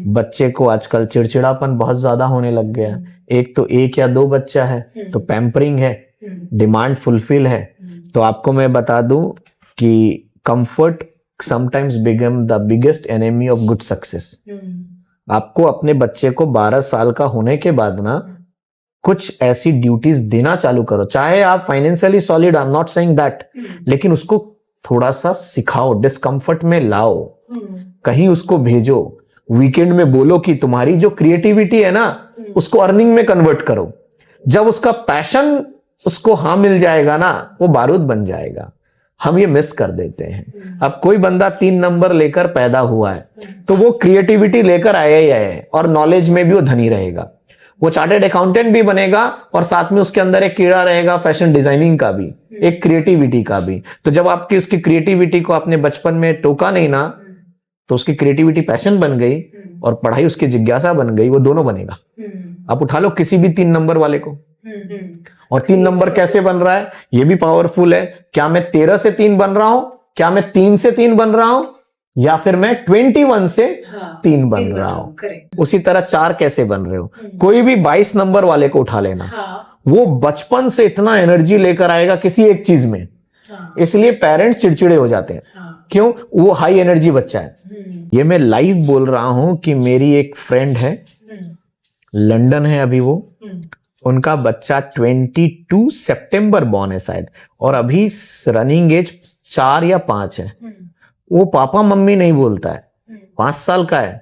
बच्चे को आजकल चिड़चिड़ापन बहुत ज्यादा होने लग गया। एक तो 1 या 2 बच्चा है तो पैम्परिंग है, डिमांड फुलफिल है। तो आपको मैं बता दूं कि comfort sometimes become the biggest enemy of good success. आपको अपने बच्चे को 12 साल का होने के बाद ना कुछ ऐसी ड्यूटीज देना चालू करो, चाहे आप financially solid, I am not saying that, लेकिन उसको थोड़ा सा सिखाओ, डिस्कम्फर्ट में लाओ, कहीं उसको भेजो। वीकेंड में बोलो कि तुम्हारी जो क्रिएटिविटी है ना उसको अर्निंग में कन्वर्ट करो। जब उसका पैशन उसको हाँ मिल जाएगा ना, वो बारूद बन जाएगा। हम ये मिस कर देते हैं। अब कोई बंदा 3 नंबर लेकर पैदा हुआ है तो वो क्रिएटिविटी लेकर आया ही है, और नॉलेज में भी वो धनी रहेगा। वो चार्टेड अकाउंटेंट भी बनेगा और साथ में उसके अंदर एक कीड़ा रहेगा फैशन डिजाइनिंग का भी, एक क्रिएटिविटी का भी। तो जब आपकी उसकी क्रिएटिविटी को आपने बचपन में टोका नहीं ना, तो उसकी क्रिएटिविटी पैशन बन गई और पढ़ाई उसकी जिज्ञासा बन गई, वो दोनों बनेगा। आप उठा लो किसी भी 3 नंबर वाले को, और 3 नंबर कैसे बन रहा है ये भी पावरफुल है। क्या मैं 13 से 3 बन रहा हूं, क्या मैं 3 से 3 बन रहा हूं, या फिर मैं 21 से 3 बन रहा हूं। उसी तरह 4 कैसे बन रहे हो। कोई भी 22 नंबर वाले को उठा लेना, वो बचपन से इतना एनर्जी लेकर आएगा किसी एक चीज में, इसलिए पेरेंट्स चिड़चिड़े हो जाते हैं। क्यों? वो हाई एनर्जी बच्चा है। ये मैं लाइव बोल रहा हूं कि मेरी एक फ्रेंड है, लंदन है अभी वो, उनका बच्चा 22 सितंबर बॉर्न है शायद, और अभी रनिंग एज 4 या 5 है। वो पापा मम्मी नहीं बोलता है, 5 साल का है।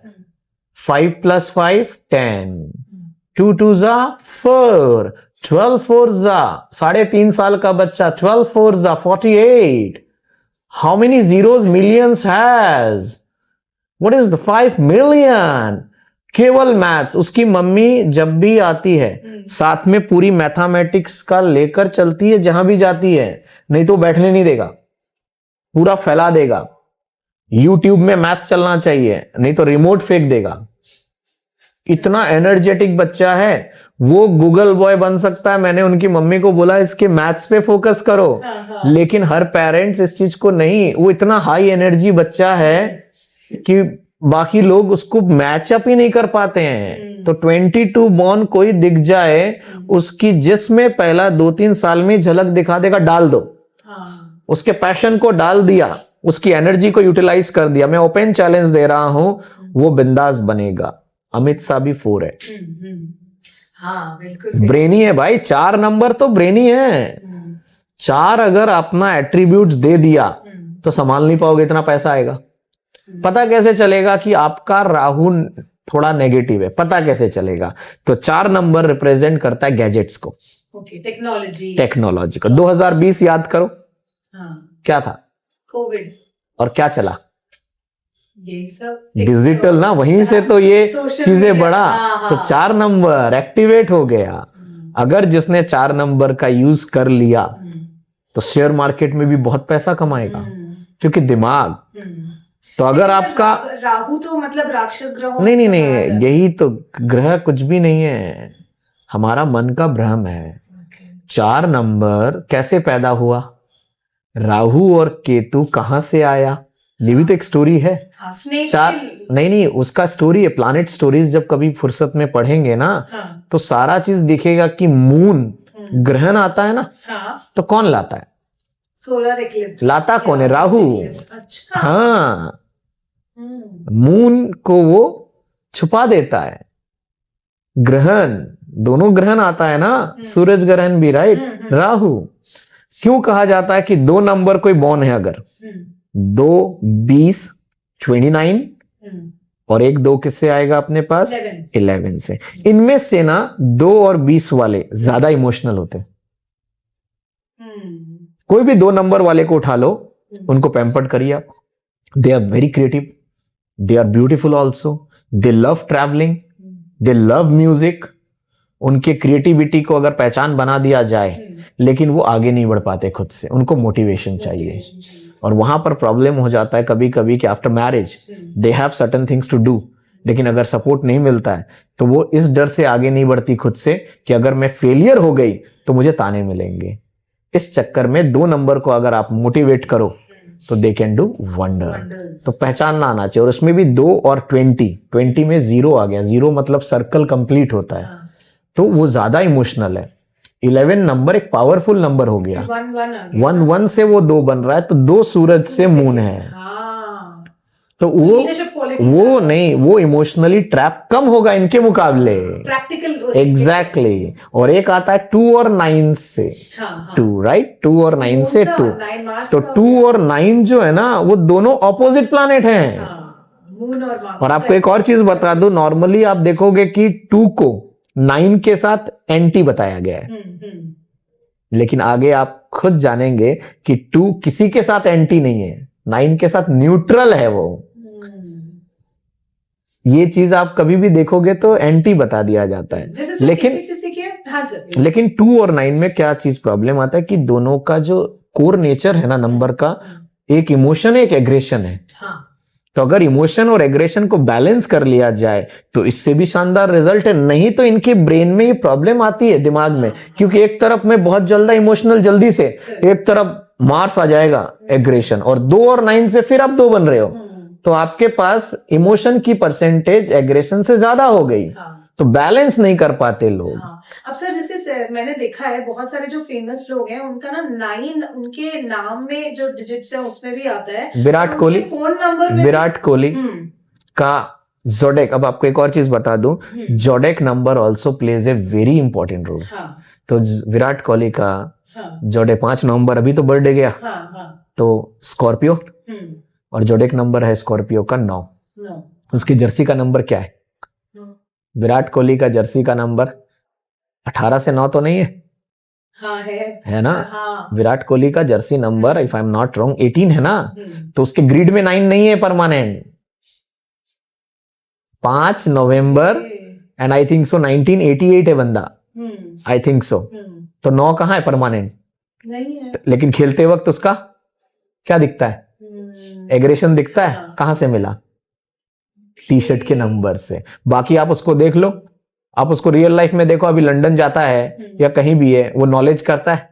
5 + 5 10, 2 2 जा 4, 12 4 जा 3.5 साल का बच्चा, 12 4 जा 48। How many zeros millions has? What is the 5 million? केवल मैथ्स। उसकी मम्मी जब भी आती है साथ में पूरी मैथमेटिक्स का लेकर चलती है जहां भी जाती है, नहीं तो बैठने नहीं देगा, पूरा फैला देगा। यूट्यूब में मैथ्स चलना चाहिए, नहीं तो रिमोट फेंक देगा। इतना एनर्जेटिक बच्चा है, वो गूगल बॉय बन सकता है। मैंने उनकी मम्मी को बोला इसके मैथ्स पे फोकस करो, लेकिन हर पेरेंट्स इस चीज को नहीं। वो इतना हाई एनर्जी बच्चा है कि बाकी लोग उसको मैचअप ही नहीं कर पाते हैं। तो 22 बॉर्न कोई दिख जाए, उसकी जिसमें पहला 2-3 साल में झलक दिखा देगा, डाल दो। उसके पैशन को डाल दिया, उसकी एनर्जी को यूटिलाइज कर दिया। मैं ओपन चैलेंज दे रहा हूं, वो बिंदास बनेगा। अमित शाह भी 4 है। हाँ, बिल्कुल ब्रेनी है भाई, 4 नंबर तो ब्रेनी है। 4 अगर अपना एट्रीब्यूट्स दे दिया तो संभाल नहीं पाओगे, इतना पैसा आएगा। पता कैसे चलेगा कि आपका राहु थोड़ा नेगेटिव है? पता कैसे चलेगा? तो 4 नंबर रिप्रेजेंट करता है गैजेट्स को, टेक्नोलॉजी को। 2020 याद करो, क्या था? कोविड। और क्या चला? यही सब डिजिटल ना, वहीं से तो ये चीजें बढ़ा। तो 4 नंबर एक्टिवेट हो गया। अगर जिसने 4 नंबर का यूज कर लिया तो शेयर मार्केट में भी बहुत पैसा कमाएगा, क्योंकि दिमाग। तो अगर आपका राहु तो मतलब राक्षस ग्रह नहीं, यही तो ग्रह कुछ भी नहीं है, हमारा मन का भ्रम है। 4 नंबर कैसे पैदा हुआ? राहु और केतु कहां से आया? ये भी तो एक स्टोरी है। 4 नहीं, उसका स्टोरी है। प्लैनेट स्टोरीज जब कभी फुर्सत में पढ़ेंगे ना, तो सारा चीज दिखेगा कि मून ग्रहण आता है ना, तो कौन लाता है? सोलर इक्लिप्स लाता कौन है? राहु। अच्छा। हाँ, मून को वो छुपा देता है। ग्रहण, दोनों ग्रहण आता है ना, सूरज ग्रहण भी, राइट। राहु। क्यों कहा जाता है कि 2 नंबर कोई बॉर्न है, अगर 2 20 29 और 1 2 किससे आएगा अपने पास? 11 से। इनमें से ना 2 और 20 वाले ज्यादा इमोशनल होते हैं। कोई भी 2 नंबर वाले को उठा लो, उनको पैम्पर्ड करिए आप। They are very creative, they are beautiful also, they love travelling, they love music, उनके क्रिएटिविटी को अगर पहचान बना दिया जाए, लेकिन वो आगे नहीं बढ़ पाते खुद से, उनको मोटिवेशन चाहिए। और वहां पर प्रॉब्लम हो जाता है कभी कभी कि after marriage they have certain things to do, लेकिन अगर सपोर्ट नहीं मिलता है तो वो इस डर से आगे नहीं बढ़ती खुद से कि अगर मैं फेलियर हो गई तो मुझे ताने मिलेंगे। इस चक्कर में 2 नंबर को अगर आप मोटिवेट करो तो दे कैन डू वंडर। तो पहचानना आना चाहिए। और उसमें भी 2 और 20 में 0 आ गया। 0 मतलब सर्कल कंप्लीट होता है, तो वो ज्यादा इमोशनल है। 11 नंबर एक पावरफुल नंबर हो गया। 1 से वो 2 बन रहा है, तो 2 सूरज से मून है। तो वो नहीं, वो इमोशनली ट्रैप कम होगा इनके मुकाबले। Practical exactly. और एक आता है 2 और 9 से 2, राइट? 2 और 9 से 2। तो 2 और 9 जो है ना, वो दोनों ऑपोजिट प्लैनेट हैं। और आपको एक और चीज बता दूं, नॉर्मली आप देखोगे कि 2 को 9 के साथ एंटी बताया गया है, लेकिन आगे आप खुद जानेंगे कि 2 किसी के साथ एंटी नहीं है, 9 के साथ न्यूट्रल है वो। ये चीज आप कभी भी देखोगे तो एंटी बता दिया जाता है। लेकिन 2 और 9 में क्या चीज प्रॉब्लम आता है कि दोनों का जो कोर नेचर है ना नंबर का, एक इमोशन है, एक एग्रेशन है। तो अगर इमोशन और एग्रेशन को बैलेंस कर लिया जाए तो इससे भी शानदार रिजल्ट है। नहीं तो इनके ब्रेन में ये प्रॉब्लम आती है दिमाग में, क्योंकि एक तरफ में बहुत जल्दी इमोशनल जल्दी से, एक तरफ मार्स आ जाएगा एग्रेशन, और 2 और 9 से फिर आप 2 बन रहे हो, तो आपके पास इमोशन की परसेंटेज एग्रेशन से ज्यादा हो गई। तो बैलेंस नहीं कर पाते लोग। अब सर जैसे मैंने देखा है बहुत सारे जो फेमस लोग हैं उनका ना 9 उनके नाम में जो डिजिट्स है उसमें भी आता है। विराट कोहली, फोन नंबर में विराट कोहली का जोडेक। अब आपको एक और चीज बता दूं, zodiac number also plays a very important role. तो विराट कोहली का जोडे 5 नवंबर, अभी तो बर्थडे गया, तो स्कॉर्पियो, और जोडेक नंबर है स्कॉर्पियो का 9। उसकी जर्सी का नंबर क्या है? विराट कोहली का जर्सी का नंबर 18 से 9 तो नहीं है? है ना? विराट कोहली का Jersey number, if I am not wrong, 18 है ना? तो उसके ग्रिड में 9 नहीं है permanent. 5 November and I think so 1988 है बंदा, आई थिंक सो। तो 9 कहाँ है परमानेंट? नहीं है। लेकिन खेलते वक्त उसका क्या दिखता है? एग्रेशन दिखता है। कहां से मिला? टी शर्ट के नंबर से। बाकी आप उसको देख लो, आप उसको रियल लाइफ में देखो, अभी लंदन जाता है या कहीं भी है, वो नॉलेज करता है,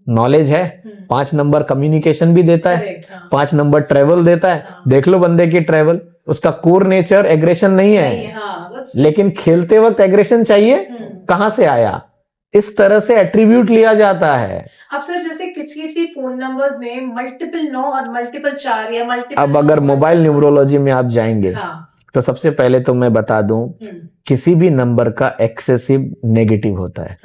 नॉलेज है। 5 नंबर कम्युनिकेशन भी देता है, 5 नंबर ट्रेवल देता है। देख लो बंदे की ट्रेवल, उसका कोर नेचर एग्रेशन नहीं है, लेकिन खेलते वक्त एग्रेशन चाहिए। कहां से आया? इस तरह से एट्रीब्यूट लिया जाता है। अब सर जैसे किसी फोन नंबर्स में मल्टीपल 9 और मल्टीपल 4 या मल्टीपल, अब अगर मोबाइल न्यूमरोलॉजी में आप जाएंगे तो सबसे पहले तो मैं बता दूं, किसी भी नंबर का एक्सेसिव नेगेटिव होता है।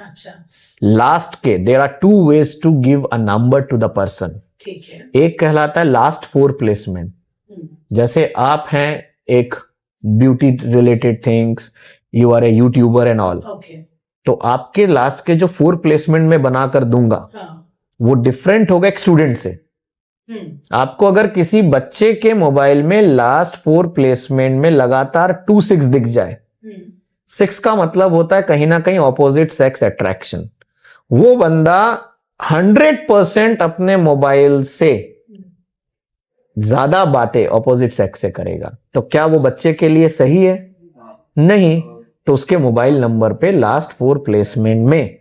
लास्ट के there are 2 ways to give a number to the person. ठीक है। एक कहलाता है लास्ट 4 प्लेसमेंट। जैसे आप हैं एक beauty related things, you are a YouTuber and all, तो आपके लास्ट के जो 4 प्लेसमेंट में बनाकर दूंगा, वो डिफरेंट होगा एक स्टूडेंट से। आपको अगर किसी बच्चे के मोबाइल में लास्ट 4 प्लेसमेंट में लगातार 2 6 दिख जाए, 6 का मतलब होता है कहीं ना कहीं ऑपोजिट सेक्स अट्रैक्शन। वो बंदा 100% अपने मोबाइल से ज्यादा बातें ऑपोजिट सेक्स से करेगा। तो क्या वो बच्चे के लिए सही है? नहीं। तो उसके मोबाइल नंबर पे लास्ट 4 प्लेसमेंट में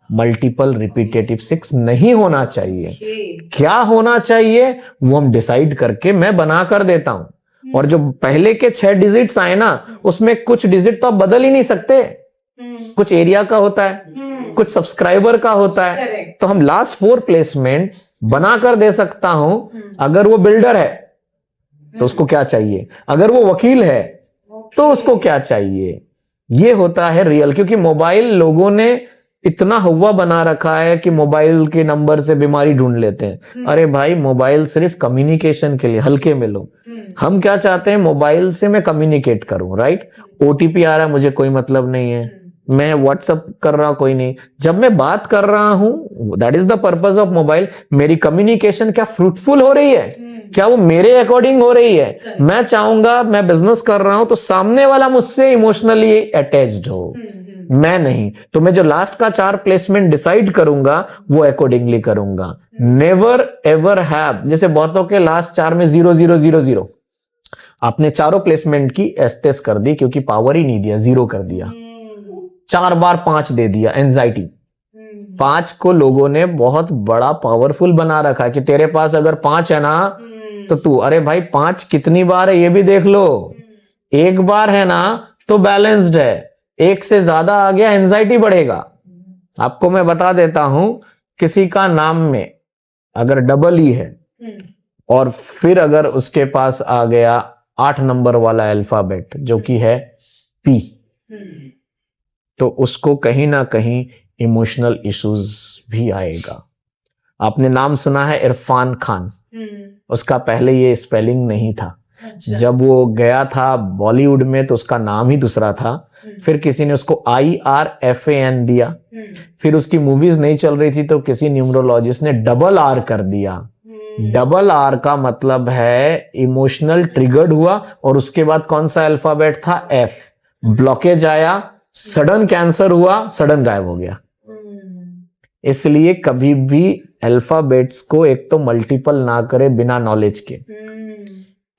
मल्टीपल रिपीटेटिव 6 नहीं होना चाहिए। क्या होना चाहिए वो हम डिसाइड करके मैं बना कर देता हूं। और जो पहले के 6 डिजिट्स आए ना, उसमें कुछ डिजिट तो आप बदल ही नहीं सकते। कुछ एरिया का होता है, कुछ सब्सक्राइबर का होता है। तो हम लास्ट 4 प्लेसमेंट बना कर दे सकता हूं। अगर वो बिल्डर है तो उसको क्या चाहिए, अगर वो वकील है तो उसको क्या चाहिए। ये होता है रियल, क्योंकि मोबाइल लोगों ने इतना हुआ बना रखा है कि मोबाइल के नंबर से बीमारी ढूंढ लेते हैं। अरे भाई, मोबाइल सिर्फ कम्युनिकेशन के लिए, हल्के में लो। हम क्या चाहते हैं? मोबाइल से मैं कम्युनिकेट करूं, राइट? ओटीपी आ रहा है, मुझे कोई मतलब नहीं है, मैं व्हाट्सअप कर रहा कोई नहीं, जब मैं बात कर रहा हूं, that is the purpose of mobile. मेरी कम्युनिकेशन क्या फ्रूटफुल हो रही है, क्या वो मेरे अकॉर्डिंग हो रही है? मैं चाहूंगा, मैं बिजनेस कर रहा हूं तो सामने वाला मुझसे इमोशनली अटैच्ड हो, मैं नहीं। तो मैं जो लास्ट का 4 प्लेसमेंट डिसाइड करूंगा वो अकॉर्डिंगली करूंगा। नेवर एवर हैव, जैसे बहुतों के लास्ट 4 में 0 0 0 0, आपने चारों प्लेसमेंट की एस्टेस कर दी क्योंकि पावर ही नहीं दिया, 0 कर दिया। 4 बार 5 दे दिया, एंजाइटी। 5 को लोगों ने बहुत बड़ा पावरफुल बना रखा है कि तेरे पास अगर 5 है ना तो तू, अरे भाई 5 कितनी बार है ये भी देख लो। 1 बार है ना तो बैलेंस्ड है, 1 से ज्यादा आ गया एंजाइटी बढ़ेगा। आपको मैं बता देता हूं, किसी का नाम में अगर डबल ई है और फिर अगर उसके पास आ गया 8 नंबर वाला अल्फाबेट जो कि है पी, तो उसको कहीं ना कहीं इमोशनल इश्यूज भी आएगा। आपने नाम सुना है इरफान खान, उसका पहले ये स्पेलिंग नहीं था। अच्छा। जब वो गया था बॉलीवुड में तो उसका नाम ही दूसरा था, फिर किसी ने उसको IRFAN दिया, फिर उसकी मूवीज नहीं चल रही थी तो किसी न्यूमरोलॉजिस्ट ने डबल R कर दिया। डबल R का मतलब है इमोशनल ट्रिगर्ड हुआ, और उसके बाद कौन सा अल्फाबेट था? F, ब्लॉकेज आया, सडन कैंसर हुआ, सडन गायब हो गया। इसलिए कभी भी अल्फाबेट्स को एक तो मल्टीपल ना करे बिना नॉलेज के।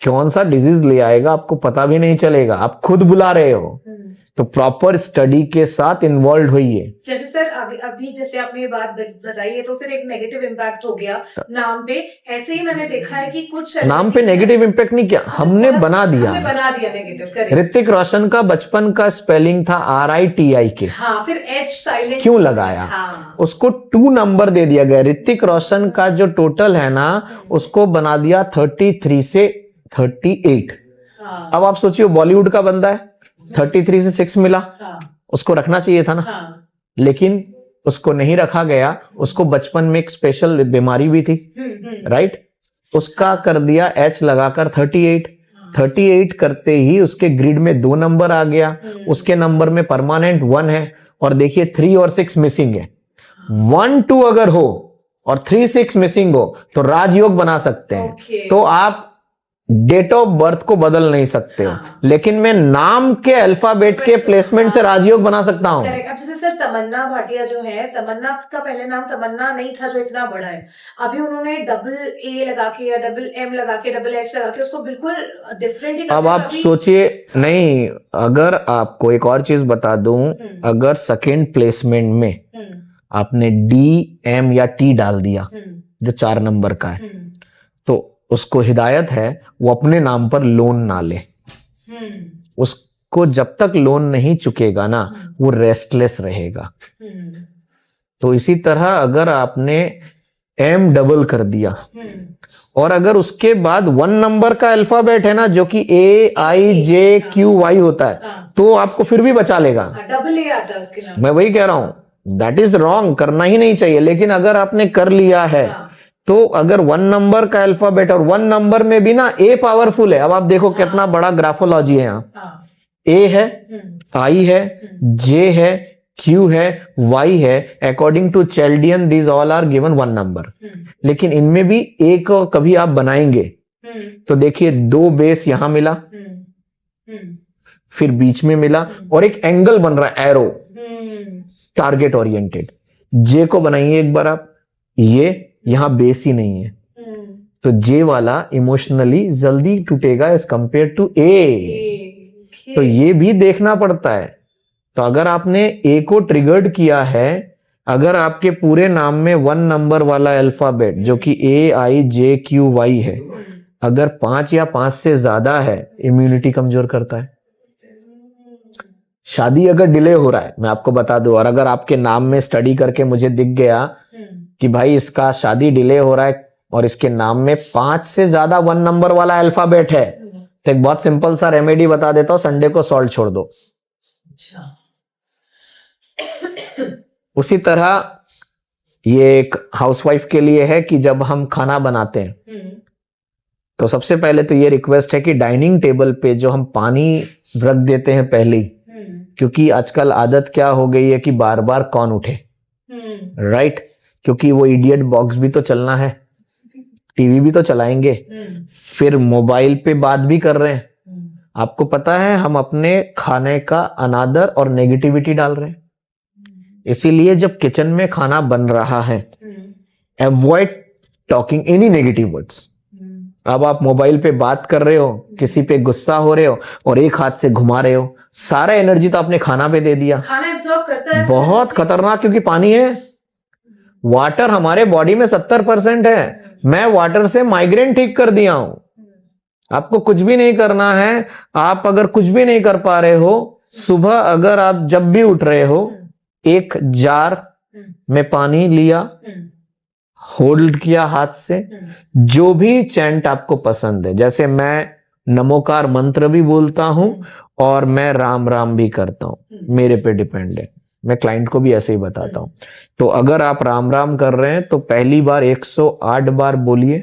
कौन सा डिजीज ले आएगा आपको पता भी नहीं चलेगा, आप खुद बुला रहे हो। तो प्रॉपर स्टडी के साथ इन्वॉल्व होइए। जैसे सर अभी जैसे आपने ये बात बताई है तो फिर एक नेगेटिव इम्पैक्ट हो गया नाम पे। ऐसे ही मैंने देखा है कि कुछ नाम पे नेगेटिव इम्पैक्ट नहीं किया, हमने बना दिया नेगेटिव। ऋतिक रोशन का बचपन का स्पेलिंग था RITIK, हाँ, फिर H साइलेंट क्यों लगाया? हाँ। उसको 2 नंबर दे दिया गया। ऋतिक रोशन का जो टोटल है ना उसको बना दिया 33 से 38। हाँ। अब आप सोचिए बॉलीवुड का बंदा है, 33 से 6 मिला, उसको रखना चाहिए था ना, लेकिन उसको नहीं रखा गया। उसको बचपन में एक स्पेशल बीमारी भी थी, राइट? उसका कर दिया H लगाकर 38 करते ही उसके ग्रिड में 2 नंबर आ गया, उसके नंबर में परमानेंट 1 है, और देखिए 3 और 6 मिसिंग है। 1 2 अगर हो और 3 6 मिसिंग हो तो राजयोग बना सकते हैं। तो आप डेट ऑफ बर्थ को बदल नहीं सकते हो, लेकिन मैं नाम के अल्फाबेट के प्लेसमेंट से राजयोग बना सकता हूँ। अब जैसे सर तमन्ना भाटिया जो है, तमन्ना का पहले नाम तमन्ना नहीं था जो इतना बड़ा है, अभी उन्होंने डबल A लगा के या डबल M लगा के डबल H लगा के उसको बिल्कुल डिफरेंट ही। अब आप सोचिए, नहीं, अगर आपको एक और चीज बता दूं, अगर सेकेंड प्लेसमेंट में आपने D M या T डाल दिया जो 4 नंबर का है, तो उसको हिदायत है वो अपने नाम पर लोन ना ले। उसको जब तक लोन नहीं चुकेगा ना वो रेस्टलेस रहेगा। तो इसी तरह अगर आपने M डबल कर दिया और अगर उसके बाद 1 नंबर का अल्फाबेट है ना जो कि AIJQY होता है, तो आपको फिर भी बचा लेगा। डबल A आता है उसके नाम। मैं वही कह रहा हूं, दैट इज रॉन्ग, करना ही नहीं चाहिए। लेकिन अगर आपने कर लिया है तो अगर 1 नंबर का अल्फाबेट और 1 नंबर में भी ना A पावरफुल है। अब आप देखो कितना बड़ा ग्राफोलॉजी है यहाँ। A है, I है, J है, Q है, Y है। According to Chaldean these all are given 1 number. लेकिन इनमें भी A को कभी आप बनाएंगे तो देखिए 2 बेस यहां मिला, फिर बीच में मिला और एक एंगल बन रहा है एरो, टारगेट ओरिएंटेड। J को बनाइए एक बार आप, ये यहां बेस ही नहीं है, तो J वाला इमोशनली जल्दी टूटेगा एज कंपेयर टू A। तो ये भी देखना पड़ता है। तो अगर आपने A को ट्रिगर्ड किया है, अगर आपके पूरे नाम में 1 नंबर वाला अल्फाबेट जो कि AIJQY है, अगर 5 या 5 से ज्यादा है, इम्यूनिटी कमजोर करता है। शादी अगर डिले हो रहा है, मैं आपको बता दूं, और अगर आपके नाम में स्टडी करके मुझे दिख गया कि भाई इसका शादी डिले हो रहा है और इसके नाम में 5 से ज्यादा 1 नंबर वाला अल्फाबेट है, तो एक बहुत सिंपल सा रेमेडी बता देता हूं, संडे को सॉल्ट छोड़ दो। अच्छा। उसी तरह ये एक हाउसवाइफ के लिए है कि जब हम खाना बनाते हैं तो सबसे पहले तो ये रिक्वेस्ट है कि डाइनिंग टेबल पे जो हम पानी रख देते हैं पहले ही, क्योंकि आजकल आदत क्या हो गई है कि बार बार कौन उठे, राइट? क्योंकि वो इडियट बॉक्स भी तो चलना है, टीवी भी तो चलाएंगे, फिर मोबाइल पे बात भी कर रहे हैं। आपको पता है हम अपने खाने का अनादर और नेगेटिविटी डाल रहे हैं। इसीलिए जब किचन में खाना बन रहा है, avoid talking any negative words. अब आप मोबाइल पे बात कर रहे हो, किसी पे गुस्सा हो रहे हो और एक हाथ से घुमा रहे हो, सारा एनर्जी तो आपने खाना पे दे दिया। खाना एब्सॉर्ब करता है, बहुत खतरनाक, क्योंकि पानी है, वाटर हमारे बॉडी में 70% है। मैं वाटर से माइग्रेन ठीक कर दिया हूं। आपको कुछ भी नहीं करना है। आप अगर कुछ भी नहीं कर पा रहे हो, सुबह अगर आप जब भी उठ रहे हो, एक जार में पानी लिया, होल्ड किया हाथ से, जो भी चैंट आपको पसंद है, जैसे मैं नमोकार मंत्र भी बोलता हूं और मैं राम राम भी करता हूं, मेरे पे डिपेंड है, मैं क्लाइंट को भी ऐसे ही बताता हूं। तो अगर आप राम राम कर रहे हैं तो पहली बार 108 बार बोलिए,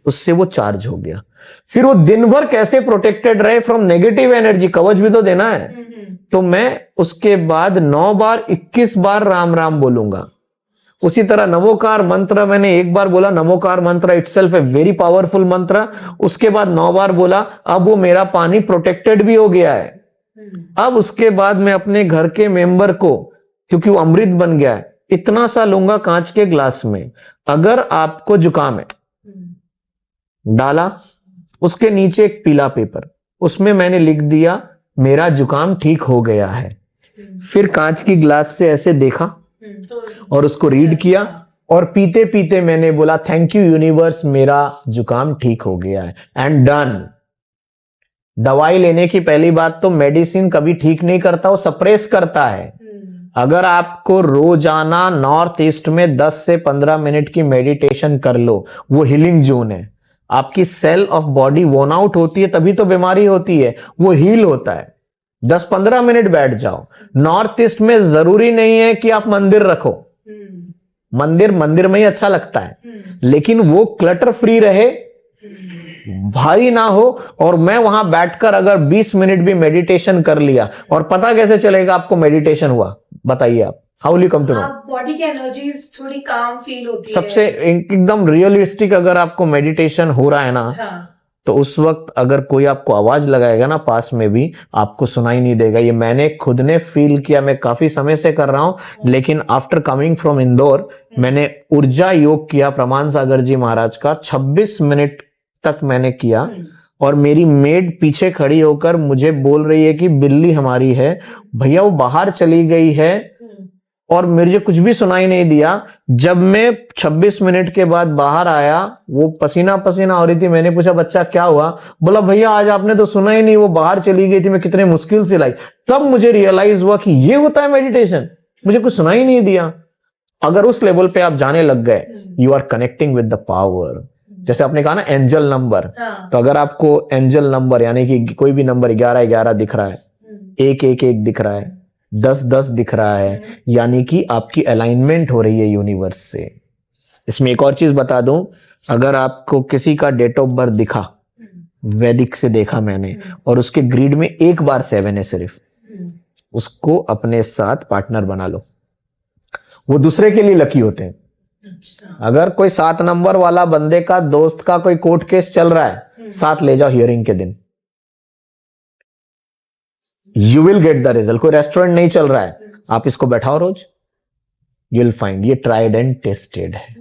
उससे वो चार्ज हो गया। फिर वो दिन भर कैसे प्रोटेक्टेड रहे फ्रॉम नेगेटिव एनर्जी, कवच भी तो देना है। तो मैं उसके बाद 9 बार 21 बार राम राम बोलूंगा। उसी तरह नमोकार मंत्र मैंने एक बार बोला, नमोकार मंत्र इटसेल्फ ए वेरी पावरफुल मंत्र। उसके बाद 9 बार बोला, अब वो मेरा पानी प्रोटेक्टेड भी हो गया है। अब उसके बाद मैं अपने घर के मेंबर को, क्योंकि वो अमृत बन गया है, इतना सा लूंगा कांच के ग्लास में। अगर आपको जुकाम है, डाला, उसके नीचे एक पीला पेपर, उसमें मैंने लिख दिया मेरा जुकाम ठीक हो गया है। फिर कांच की ग्लास से ऐसे देखा और उसको रीड किया और पीते पीते मैंने बोला थैंक यू यूनिवर्स, मेरा जुकाम ठीक हो गया है, एंड डन। दवाई लेने की पहली बात तो मेडिसिन कभी ठीक नहीं करता, वो सप्रेस करता है। अगर आपको रोजाना नॉर्थ ईस्ट में 10 से 15 मिनट की मेडिटेशन कर लो, वो हीलिंग जोन है। आपकी सेल ऑफ बॉडी वोन आउट होती है, तभी तो बीमारी होती है, वो हील होता है। 10-15 मिनट बैठ जाओ। नॉर्थ ईस्ट में जरूरी नहीं है कि आप मंदिर रखो, मंदिर में ही अच्छा लगता है, लेकिन वो क्लटर फ्री रहे, भारी ना हो। और मैं वहां बैठकर अगर 20 मिनट भी मेडिटेशन कर लिया, और पता कैसे चलेगा आपको मेडिटेशन हुआ, बताइए आप, how will you come to know? Body की एनर्जीज थोड़ी काम फील होती है। सबसे एकदम रियलिस्टिक अगर आपको मेडिटेशन हो रहा है ना, तो उस वक्त अगर कोई आपको आवाज लगाएगा ना पास में भी, आपको सुनाई नहीं देगा। ये मैंने खुद ने फील किया, मैं काफी समय से कर रहा हूं, लेकिन आफ्टर कमिंग फ्रॉम इंदौर मैंने ऊर्जा योग किया प्रमाण सागर जी महाराज का, 26 मिनट तक मैंने किया। और मेरी मेड पीछे खड़ी होकर मुझे बोल रही है कि बिल्ली हमारी है भैया, वो बाहर चली गई है, और मुझे कुछ भी सुनाई नहीं दिया। जब मैं 26 मिनट के बाद बाहर आया, वो पसीना पसीना हो रही थी। मैंने पूछा बच्चा क्या हुआ? बोला भैया आज आपने तो सुना ही नहीं, वो बाहर चली गई थी, मैं कितने मुश्किल से लाई। तब मुझे रियलाइज हुआ कि ये होता है मेडिटेशन, मुझे कुछ सुनाई नहीं दिया। अगर उस लेवल पे आप जाने लग गए, you are connecting with the power. जैसे आपने कहा ना एंजल नंबर, तो अगर आपको एंजल नंबर यानी कि कोई भी नंबर 11-11 दिख रहा है, 1-1-1 दिख रहा है, 10-10 दिख रहा है, यानी कि आपकी अलाइनमेंट हो रही है यूनिवर्स से। इसमें एक और चीज बता दूं, अगर आपको किसी का डेट ऑफ बर्थ दिखा, वैदिक से देखा मैंने, और उसके ग्रिड में 1 बार 7 है सिर्फ, उसको अपने साथ पार्टनर बना लो। वो दूसरे के लिए लकी होते हैं। अगर कोई 7 नंबर वाला बंदे का दोस्त का कोई कोर्ट केस चल रहा है, साथ ले जाओ हियरिंग के दिन, you will get the result. कोई रेस्टोरेंट नहीं चल रहा है, आप इसको बैठाओ रोज, यू विल फाइंड, ये ट्राइड एंड टेस्टेड है।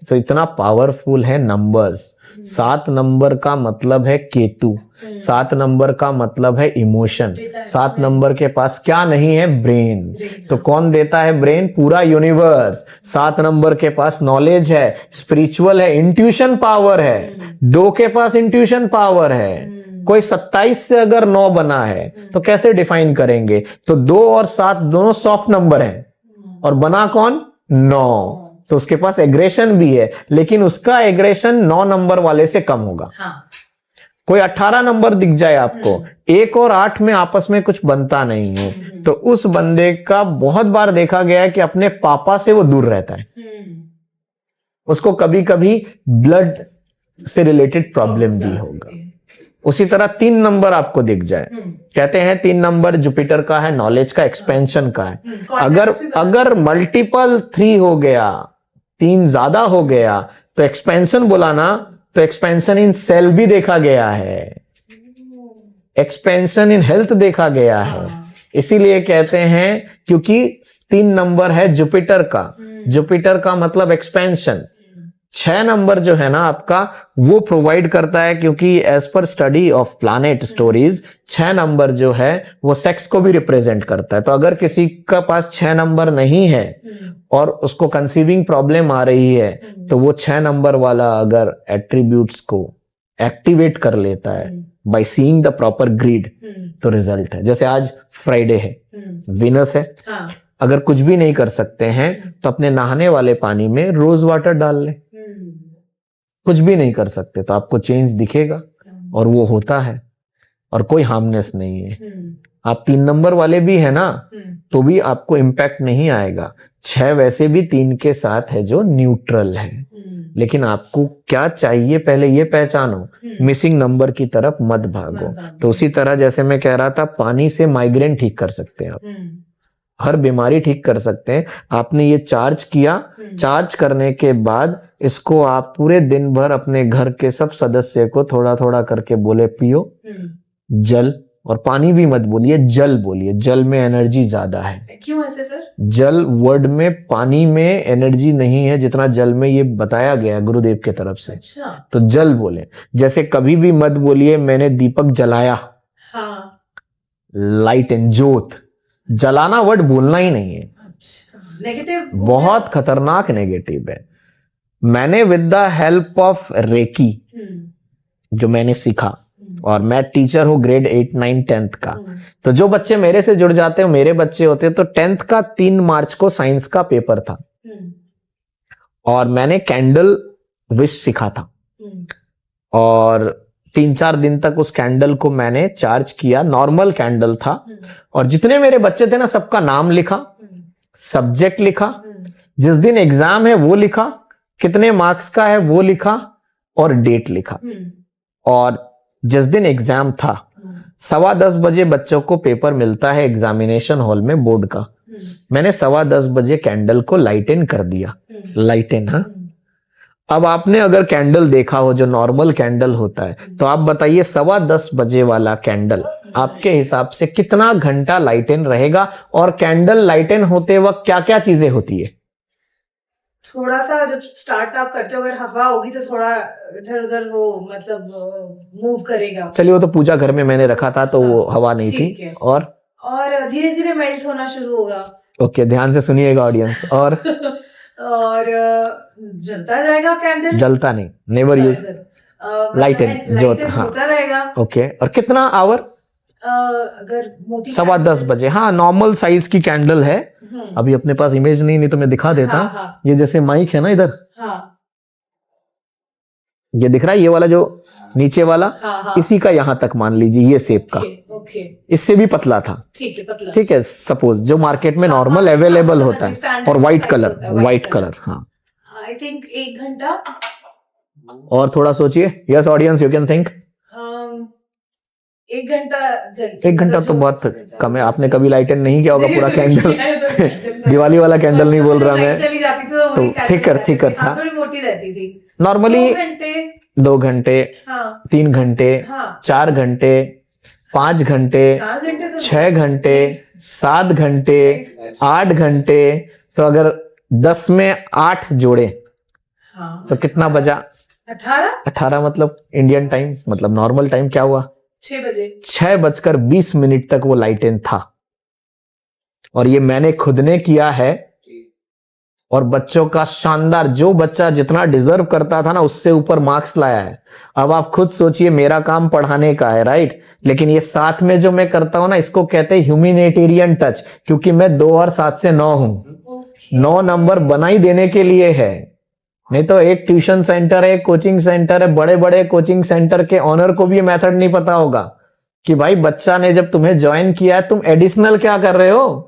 तो इतना पावरफुल है नंबर्स। 7 नंबर का मतलब है केतु, 7 नंबर का मतलब है इमोशन, 7 नंबर के पास क्या नहीं है? ब्रेन। तो कौन देता है ब्रेन? पूरा यूनिवर्स। 7 नंबर के पास नॉलेज है, स्पिरिचुअल है, इंट्यूशन पावर है। 2 के पास इंट्यूशन पावर है। कोई 27 से अगर 9 बना है तो कैसे डिफाइन करेंगे? तो 2 और 7 दोनों सॉफ्ट नंबर हैं, और बना कौन? 9। तो उसके पास एग्रेशन भी है, लेकिन उसका एग्रेशन 9 नंबर वाले से कम होगा। कोई 18 नंबर दिख जाए आपको, 1 और 8 में आपस में कुछ बनता नहीं है, तो उस बंदे का बहुत बार देखा गया है कि अपने पापा से वो दूर रहता है। उसको कभी कभी ब्लड से रिलेटेड प्रॉब्लम भी होगा, उसी तरह 3 नंबर आपको दिख जाए, कहते हैं 3 नंबर जुपिटर का है, नॉलेज का, एक्सपेंशन का है। अगर मल्टीपल 3 हो गया, 3 ज्यादा हो गया, तो एक्सपेंशन बोला ना, तो एक्सपेंशन इन सेल भी देखा गया है, एक्सपेंशन इन हेल्थ देखा गया है। इसीलिए कहते हैं, क्योंकि 3 नंबर है जुपिटर का, जुपिटर का मतलब एक्सपेंशन। 6 नंबर जो है ना आपका, वो प्रोवाइड करता है, क्योंकि as per study of planet stories 6 number जो है वो सेक्स को भी रिप्रेजेंट करता है। तो अगर किसी का पास 6 नंबर नहीं है और उसको कंसीविंग प्रॉब्लम आ रही है, तो वो 6 नंबर वाला अगर एट्रीब्यूट्स को एक्टिवेट कर लेता है by seeing the proper grid, तो रिजल्ट है। जैसे आज फ्राइडे है, विनस है, अगर कुछ भी नहीं कर सकते हैं तो अपने नहाने वाले पानी में रोज वाटर डाल ले। कुछ भी नहीं कर सकते तो आपको चेंज दिखेगा, और वो होता है, और कोई हार्मनेस नहीं है। आप 3 नंबर वाले भी है ना, तो भी आपको इम्पैक्ट नहीं आएगा। 6 वैसे भी 3 के साथ है जो न्यूट्रल है, लेकिन आपको क्या चाहिए पहले ये पहचानो, मिसिंग नंबर की तरफ मत भागो। तो उसी तरह जैसे मैं कह रहा था, पानी से माइग्रेन ठीक कर सकते हैं आप, हर बीमारी ठीक कर सकते हैं। आपने ये चार्ज किया, चार्ज करने के बाद इसको आप पूरे दिन भर अपने घर के सब सदस्य को थोड़ा थोड़ा करके बोले पियो जल, और पानी भी मत बोलिए, जल बोलिए। जल में एनर्जी ज्यादा है। क्यों ऐसे सर? जल वर्ड में, पानी में एनर्जी नहीं है जितना जल में, ये बताया गया गुरुदेव की तरफ से। अच्छा। तो जल बोले। जैसे कभी भी मत बोलिए मैंने दीपक जलाया, हाँ। लाइट एंड ज्योत, जलाना वर्ड बोलना ही नहीं है। अच्छा। नेगेटिव, बहुत खतरनाक नेगेटिव है। मैंने with the help of reiki, जो मैंने सीखा, और मैं टीचर हूं ग्रेड 8, 9, 10th का, तो जो बच्चे मेरे से जुड़ जाते हैं मेरे बच्चे होते हैं। तो 10th का 3 मार्च को साइंस का पेपर था, और मैंने कैंडल विश सीखा था, और 3-4 दिन तक उस कैंडल को मैंने चार्ज किया। नॉर्मल कैंडल था, और जितने मेरे बच्चे थे ना, सबका नाम लिखा, सब्जेक्ट लिखा, जिस दिन एग्जाम है वो लिखा, कितने मार्क्स का है वो लिखा, और डेट लिखा। और जिस दिन एग्जाम था 10:15 बजे बच्चों को पेपर मिलता है एग्जामिनेशन हॉल में बोर्ड का, मैंने 10:15 बजे कैंडल को लाइट इन कर दिया। लाइट इन, हाँ। अब आपने अगर कैंडल देखा हो जो नॉर्मल कैंडल होता है, तो आप बताइए 10:15 बजे वाला कैंडल आपके हिसाब से कितना घंटा लाइट इन रहेगा, और कैंडल लाइट इन होते वक्त क्या क्या चीजें होती है? थोड़ा सा जब स्टार्ट आप करते हो, अगर हवा होगी तो थोड़ा इधर उधर वो मतलब मूव करेगा। चलिए, वो तो पूजा घर में मैंने रखा था, तो वो हवा नहीं थी। और धीरे धीरे मेल्ट होना शुरू होगा। ओके, ध्यान से सुनिएगा ऑडियंस। और जलता जाएगा कैंडल? जलता नहीं, नेवर यूज लाइट इन, ज्योत, हाँ, होता रहेगा। ओके। और कितना आवर? अगर मोटी 10:15 बजे, हाँ, नॉर्मल साइज की कैंडल है। अभी अपने पास इमेज नहीं तो मैं दिखा देता। हाँ। ये जैसे माइक है ना इधर, हाँ। ये दिख रहा है, ये वाला जो नीचे वाला, हाँ। इसी का यहाँ तक मान लीजिए, ये शेप का। ओके। इससे भी पतला था, ठीक है, पतला, ठीक है, सपोज जो मार्केट में नॉर्मल अवेलेबल होता है, और व्हाइट कलर, हाँ। आई थिंक 1 घंटा। और थोड़ा सोचिए। Yes audience, you can think. 1 घंटा 1 घंटा तो बहुत कम है। आपने कभी लाइट इन नहीं किया होगा पूरा कैंडल। दिवाली वाला कैंडल नहीं बोल रहा मैं, चली जाती तो थिकर था, थोड़ी मोटी रहती थी। नॉर्मली 2 घंटे, हाँ, 3 घंटे, हाँ, 4 घंटे, 5 घंटे, 6 घंटे, 7 घंटे, 8 घंटे। तो अगर 10 में 8 जोड़े, हाँ, तो कितना बजा? 18 मतलब इंडियन टाइम, मतलब नॉर्मल टाइम क्या हुआ? 6 बजे। 6:20 तक वो लाइट इन था, और ये मैंने खुद ने किया है। और बच्चों का शानदार, जो बच्चा जितना डिजर्व करता था ना, उससे ऊपर मार्क्स लाया है। अब आप खुद सोचिए, मेरा काम पढ़ाने का है, राइट, लेकिन ये साथ में जो मैं करता हूं ना, इसको कहते हैं ह्यूमैनिटेरियन टच, क्योंकि मैं 2 और 7 से 9 हूं। 9 नंबर बनाई देने के लिए है। नहीं तो एक ट्यूशन सेंटर है, कोचिंग सेंटर है, बड़े बड़े कोचिंग सेंटर के ऑनर को भी ये मेथड नहीं पता होगा कि भाई बच्चा ने जब तुम्हें ज्वाइन किया है, तुम एडिशनल क्या कर रहे हो।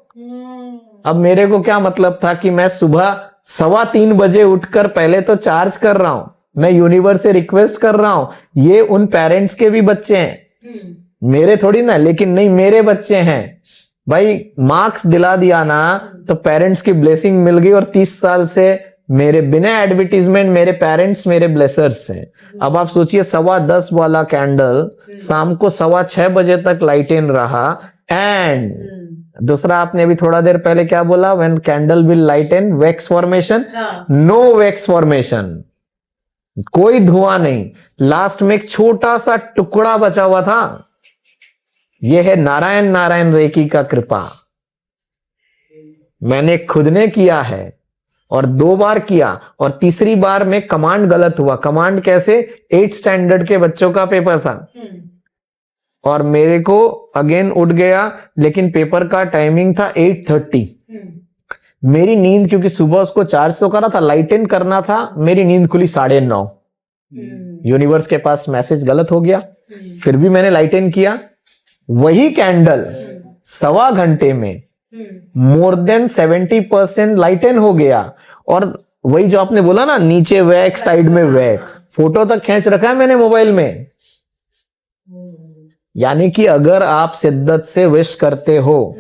अब मेरे को क्या मतलब था कि मैं सुबह 3:15 बजे उठकर पहले तो चार्ज कर रहा हूं, मैं यूनिवर्स से रिक्वेस्ट कर रहा हूं, ये उन पेरेंट्स के भी बच्चे हैं, मेरे थोड़ी ना, लेकिन नहीं मेरे बच्चे हैं भाई। मार्क्स दिला दिया ना तो पेरेंट्स की ब्लेसिंग मिल गई, और 30 साल से मेरे बिना एडवर्टीजमेंट मेरे पेरेंट्स मेरे ब्लेसर्स हैं। अब आप सोचिए 10:15 वाला कैंडल शाम को 6:15 बजे तक लाइट इन रहा। एंड दूसरा आपने अभी थोड़ा देर पहले क्या बोला, when candle will light in wax formation, no wax formation, कोई धुआं नहीं, लास्ट में एक छोटा सा टुकड़ा बचा हुआ था। यह है नारायण नारायण रेकी का कृपा। मैंने खुद ने किया है और 2 बार किया, और तीसरी बार में कमांड गलत हुआ। कमांड कैसे, 8 स्टैंडर्ड के बच्चों का पेपर था और मेरे को अगेन उठ गया, लेकिन पेपर का टाइमिंग था 8:30। मेरी नींद, क्योंकि सुबह उसको चार्ज तो करा था, लाइट इन करना था, मेरी नींद खुली 9:30। यूनिवर्स के पास मैसेज गलत हो गया, फिर भी मैंने लाइट इन किया। वही कैंडल 1.25 घंटे में मोर देन 70% लाइट इन हो गया। और वही जो आपने बोला ना, नीचे वैक्स साइड में वैक्स, फोटो तक खींच रखा है मैंने मोबाइल में। यानी कि अगर आप शिद्दत से विश करते हो,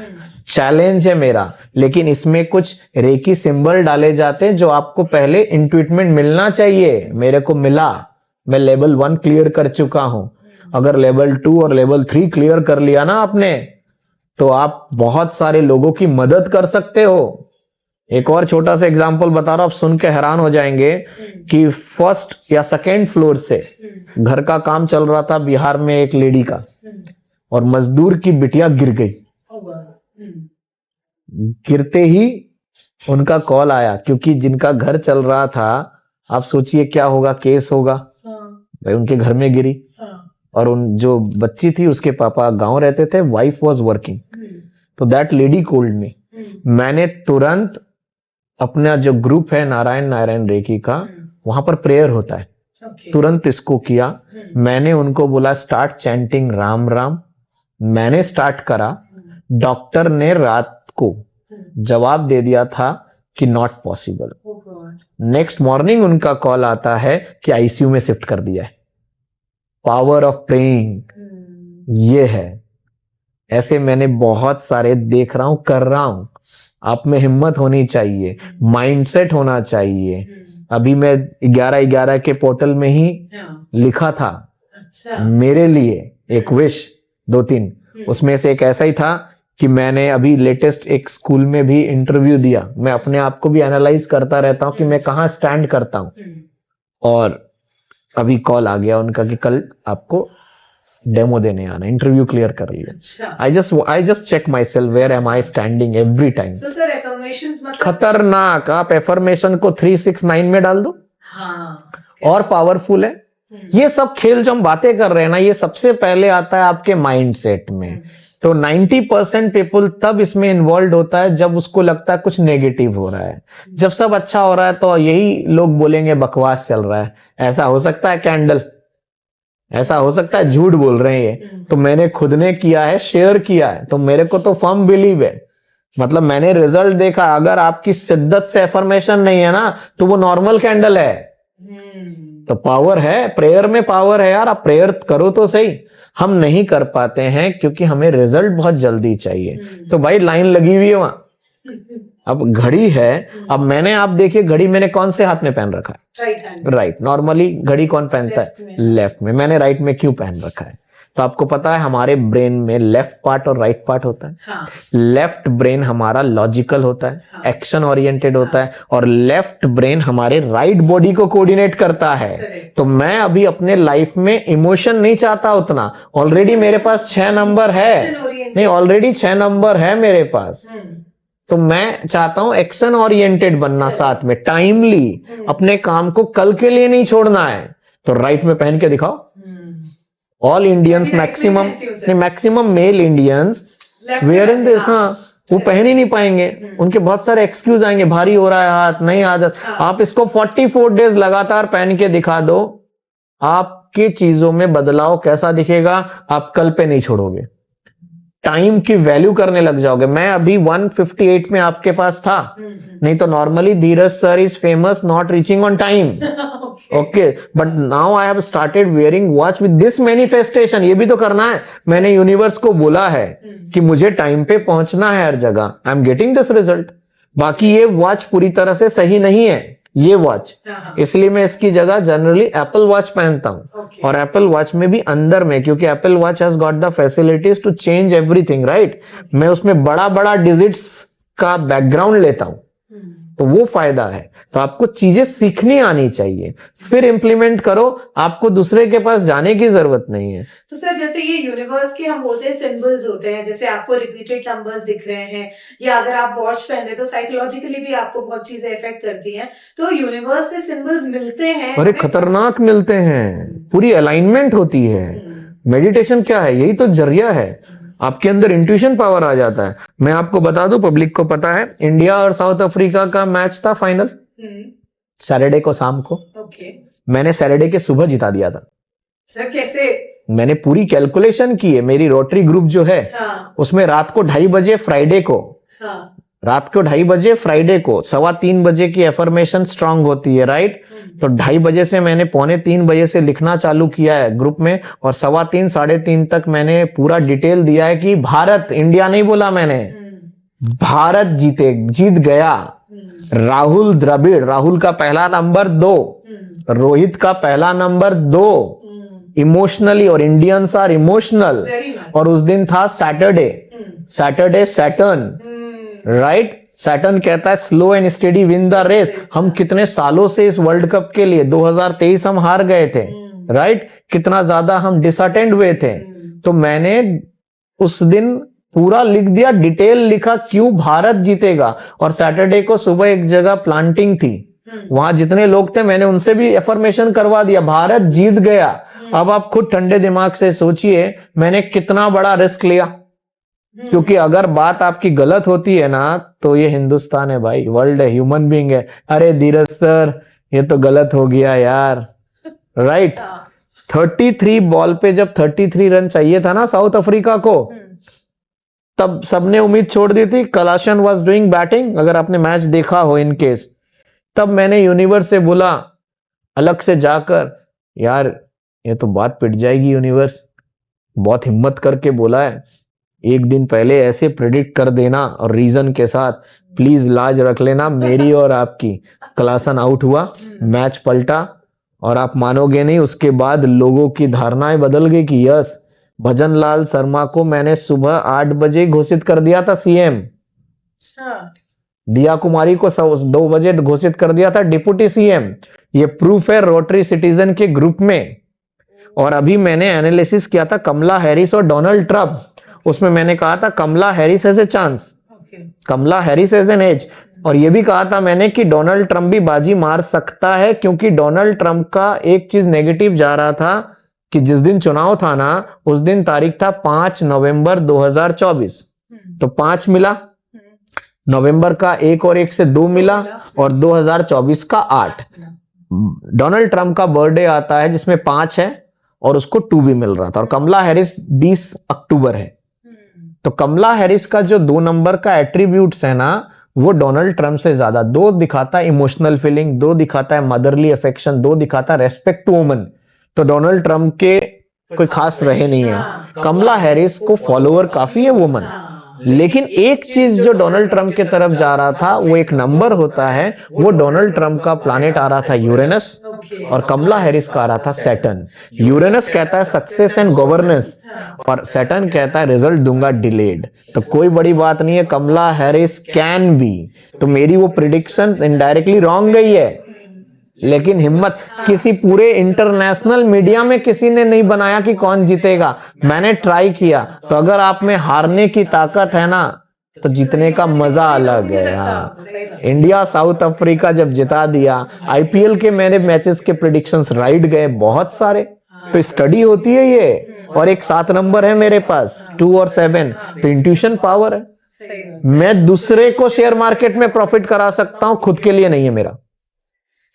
चैलेंज है मेरा, लेकिन इसमें कुछ रेकी सिंबल डाले जाते हैं जो आपको पहले इंट्यूटमेंट मिलना चाहिए। मेरे को मिला, मैं लेवल 1 क्लियर कर चुका हूं। अगर लेवल 2 और लेवल 3 क्लियर कर लिया ना आपने, तो आप बहुत सारे लोगों की मदद कर सकते हो। एक और छोटा सा एग्जांपल बता रहा हूं, आप सुन के हैरान हो जाएंगे कि 1st या 2nd फ्लोर से घर का काम चल रहा था बिहार में एक लेडी का, और मजदूर की बिटिया गिर गई। गिरते ही उनका कॉल आया, क्योंकि जिनका घर चल रहा था, आप सोचिए क्या होगा, केस होगा। भाई उनके घर में गिरी, और उन जो बच्ची थी उसके पापा गांव रहते थे, वाइफ वाज वर्किंग। तो दैट लेडी कॉल्ड मी। मैंने तुरंत अपना जो ग्रुप है नारायण नारायण रेकी का, वहां पर प्रेयर होता है, तुरंत इसको किया। मैंने उनको बोला स्टार्ट चैंटिंग राम राम। मैंने स्टार्ट करा, डॉक्टर ने रात को जवाब दे दिया था कि नॉट पॉसिबल। नेक्स्ट मॉर्निंग उनका कॉल आता है कि आईसीयू में शिफ्ट कर दिया है। पावर ऑफ प्रेइंग ये है। ऐसे मैंने बहुत सारे देख रहा हूं, कर रहा हूं। आप में हिम्मत होनी चाहिए, माइंडसेट होना चाहिए। अभी मैं 11/11 के पोर्टल में ही लिखा था मेरे लिए एक विश 2-3, उसमें से एक ऐसा ही था कि मैंने अभी लेटेस्ट एक स्कूल में भी इंटरव्यू दिया। मैं अपने आप को भी एनालाइज करता रहता हूं कि मैं कहाँ स्टैंड करता हूं। और अभी कॉल आ गया उनका कि कल आपको डेमो देने आना, इंटरव्यू क्लियर कर लिया। I just check myself, where am I standing every time. खतरनाक। आप एफर्मेशन को 369 में डाल दो, और पावरफुल है। ये सब खेल जो हम बातें कर रहे हैं ना, ये सबसे पहले आता है आपके माइंडसेट में। तो 90% पीपल तब इसमें इन्वॉल्व होता है जब उसको लगता है कुछ नेगेटिव हो रहा है। जब सब अच्छा हो रहा है तो यही लोग बोलेंगे बकवास चल रहा है। ऐसा हो सकता है कैंडल, ऐसा हो सकता है झूठ बोल रहे हैं ये। तो मैंने खुद ने किया है, शेयर किया है, तो मेरे को तो फर्म बिलीव है। मतलब मैंने रिजल्ट देखा। अगर आपकी शिद्दत से एफर्मेशन नहीं है ना, तो वो नॉर्मल कैंडल है। तो पावर है, प्रेयर में पावर है यार। आप प्रेयर करो तो सही। हम नहीं कर पाते हैं क्योंकि हमें रिजल्ट बहुत जल्दी चाहिए। तो भाई लाइन लगी हुई है वहां। अब घड़ी है, अब मैंने, आप देखिए घड़ी मैंने कौन से हाथ में पहन रखा है, राइट। नॉर्मली घड़ी कौन पहनता है, लेफ्ट में। मैंने राइट में क्यों पहन रखा है? तो आपको पता है हमारे ब्रेन में लेफ्ट पार्ट और राइट पार्ट होता है। लेफ्ट ब्रेन हमारा लॉजिकल होता है, एक्शन ओरिएंटेड होता है, और लेफ्ट ब्रेन हमारे राइट बॉडी को कोऑर्डिनेट करता है। तो मैं अभी अपने लाइफ में इमोशन नहीं चाहता उतना। ऑलरेडी मेरे पास 6 नंबर है, नहीं ऑलरेडी 6 नंबर है मेरे पास। तो मैं चाहता हूं एक्शन ओरिएंटेड बनना, साथ में टाइमली अपने काम को कल के लिए नहीं छोड़ना है। तो राइट में पहन के दिखाओ। All Indians maximum male Indians wear in this, वो पहन ही नहीं पाएंगे। उनके बहुत सारे एक्सक्यूज आएंगे, भारी हो रहा है हाथ, नहीं आदत। आप इसको 44 डेज लगातार पहन के दिखा दो, आपके चीजों में बदलाव कैसा दिखेगा, आप कल पे नहीं छोड़ोगे। टाइम की वैल्यू करने लग जाओगे। मैं अभी 158 में आपके पास था, नहीं तो normally Dheeraj sir is famous not reaching on time. Okay, but now I have started wearing watch with this manifestation. ये भी तो करना है, मैंने यूनिवर्स को बोला है कि मुझे टाइम पे पहुंचना है हर जगह, I am getting this result. बाकी ये वॉच पूरी तरह से सही नहीं है, ये वॉच, इसलिए मैं इसकी जगह जनरली एप्पल वॉच पहनता हूं। और एप्पल वॉच में भी अंदर में, क्योंकि Apple Watch has got the facilities to change everything, right, मैं उसमें बड़ा बड़ा डिजिट्स का बैकग्राउंड लेता हूं, तो वो फायदा है। तो आपको चीजें सीखनी आनी चाहिए, फिर इंप्लीमेंट करो, आपको दूसरे के पास जाने की जरूरत नहीं है। तो सर जैसे ये यूनिवर्स के हम बोलते हैं सिंबल्स होते हैं, जैसे आपको रिपीटेड नंबर्स दिख रहे हैं, या अगर आप वॉच पहन रहे तो साइकोलॉजिकली भी आपको बहुत चीजें इफेक्ट करती हैं, तो यूनिवर्स से सिंबल्स मिलते हैं, अरे खतरनाक मिलते हैं, पूरी अलाइनमेंट होती है। मेडिटेशन क्या है, यही तो जरिया है, आपके अंदर इंट्यूशन पावर आ जाता है। मैं आपको बता दूं, पब्लिक को पता है, इंडिया और साउथ अफ्रीका का मैच था फाइनल सैटरडे को शाम को। मैंने सैटरडे के सुबह जिता दिया था। सर कैसे? मैंने पूरी कैलकुलेशन की है, मेरी रोटरी ग्रुप जो है उसमें रात को 2:30 बजे फ्राइडे को, रात को 2:30 बजे फ्राइडे को 3:15 बजे की एफर्मेशन स्ट्रांग होती है, राइट, तो 2:30 बजे से मैंने 2:45 बजे से लिखना चालू किया है ग्रुप में, और 3:15 3:30 तक मैंने पूरा डिटेल दिया है कि भारत, इंडिया नहीं बोला मैंने, भारत जीत गया। राहुल द्रविड़, राहुल का पहला नंबर 2, रोहित का पहला नंबर 2, इमोशनली, और इंडियंस आर इमोशनल। और उस दिन था सैटरडे सैटर्न, राइट, सैटर्न कहता है slow and steady win the race. हम कितने सालों से इस वर्ल्ड कप के लिए, 2023 हम हार गए थे, राइट, कितना ज्यादा हम डिसअटेंड हुए थे, तो मैंने उस दिन पूरा लिख दिया, डिटेल लिखा क्यों भारत जीतेगा। और सैटरडे को सुबह एक जगह प्लांटिंग थी, वहां जितने लोग थे मैंने उनसे भी एफर्मेशन करवा दिया, भारत जीत गया। अब आप खुद ठंडे दिमाग से सोचिए मैंने कितना बड़ा रिस्क लिया, क्योंकि अगर बात आपकी गलत होती है ना, तो ये हिंदुस्तान है भाई, वर्ल्ड है, ह्यूमन बीइंग है, अरे धीरज सर ये तो गलत हो गया यार, राइट। 33 बॉल पे जब 33 रन चाहिए था ना साउथ अफ्रीका को, तब सबने उम्मीद छोड़ दी थी। कलाशन वाज डूइंग बैटिंग, अगर आपने मैच देखा हो इन केस, तब मैंने यूनिवर्स से बोला अलग से जाकर, यार ये तो बात पिट जाएगी यूनिवर्स, बहुत हिम्मत करके बोला है, एक दिन पहले ऐसे प्रेडिक्ट कर देना और रीजन के साथ, प्लीज लाज रख लेना मेरी और आपकी। क्लासन आउट हुआ, मैच पलटा, और आप मानोगे नहीं, उसके बाद लोगों की धारणाएं बदल गई कि यस, भजनलाल शर्मा को मैंने सुबह 8 बजे घोषित कर दिया था सीएम, दिया कुमारी को 2 बजे घोषित कर दिया था डिप्टी सीएम। ये प्रूफ है रोटरी सिटीजन के ग्रुप में। और अभी मैंने एनालिसिस किया था कमला हैरिस और डोनाल्ड ट्रंप, उसमें मैंने कहा था Kamala Harris has a chance, Kamala Harris has an edge, और ये भी कहा था मैंने कि डोनाल्ड ट्रंप भी बाजी मार सकता है, क्योंकि डोनाल्ड ट्रंप का एक चीज नेगेटिव जा रहा था कि जिस दिन चुनाव था ना, उस दिन तारीख था 5 नवंबर 2024, तो 5 मिला, नवंबर का 1 और 1 से 2 मिला, और 2024 का 8। डोनाल्ड ट्रंप का बर्थडे आता है जिसमें 5 है, और उसको 2 भी मिल रहा था, और कमला हैरिस 20 अक्टूबर है। तो कमला हैरिस का जो 2 नंबर का एट्रीब्यूट्स है ना, वो डोनाल्ड ट्रंप से ज्यादा, 2 दिखाता है इमोशनल फीलिंग, 2 दिखाता है मदरली अफेक्शन, 2 दिखाता है रेस्पेक्ट टू वुमन। तो डोनाल्ड ट्रंप के कोई खास रहे नहीं है, कमला हैरिस को फॉलोअर काफी है वुमन। लेकिन एक चीज जो डोनाल्ड ट्रंप के तरफ जा रहा था, वो एक नंबर होता है, वो डोनाल्ड ट्रंप का प्लैनेट आ रहा था यूरेनस, और कमला हैरिस का आ रहा था सैटर्न। यूरेनस कहता है सक्सेस एंड गवर्नेंस, और सैटर्न कहता है रिजल्ट दूंगा डिलेड। तो कोई बड़ी बात नहीं है, कमला हैरिस कैन बी। तो मेरी वो प्रिडिक्शन इनडायरेक्टली रॉन्ग गई है, लेकिन हिम्मत, किसी पूरे इंटरनेशनल मीडिया में किसी ने नहीं बनाया कि कौन जीतेगा, मैंने ट्राई किया। तो अगर आप में हारने की ताकत है ना, तो जीतने का मजा अलग है। हाँ, इंडिया साउथ अफ्रीका जब जिता दिया, आईपीएल के मेरे मैचेस के प्रिडिक्शंस राइट गए बहुत सारे। तो स्टडी होती है ये, और एक 7 नंबर है मेरे पास, 2 और 7, तो इंट्यूशन पावर है। मैं दूसरे को शेयर मार्केट में प्रॉफिट करा सकता हूं, खुद के लिए नहीं है मेरा।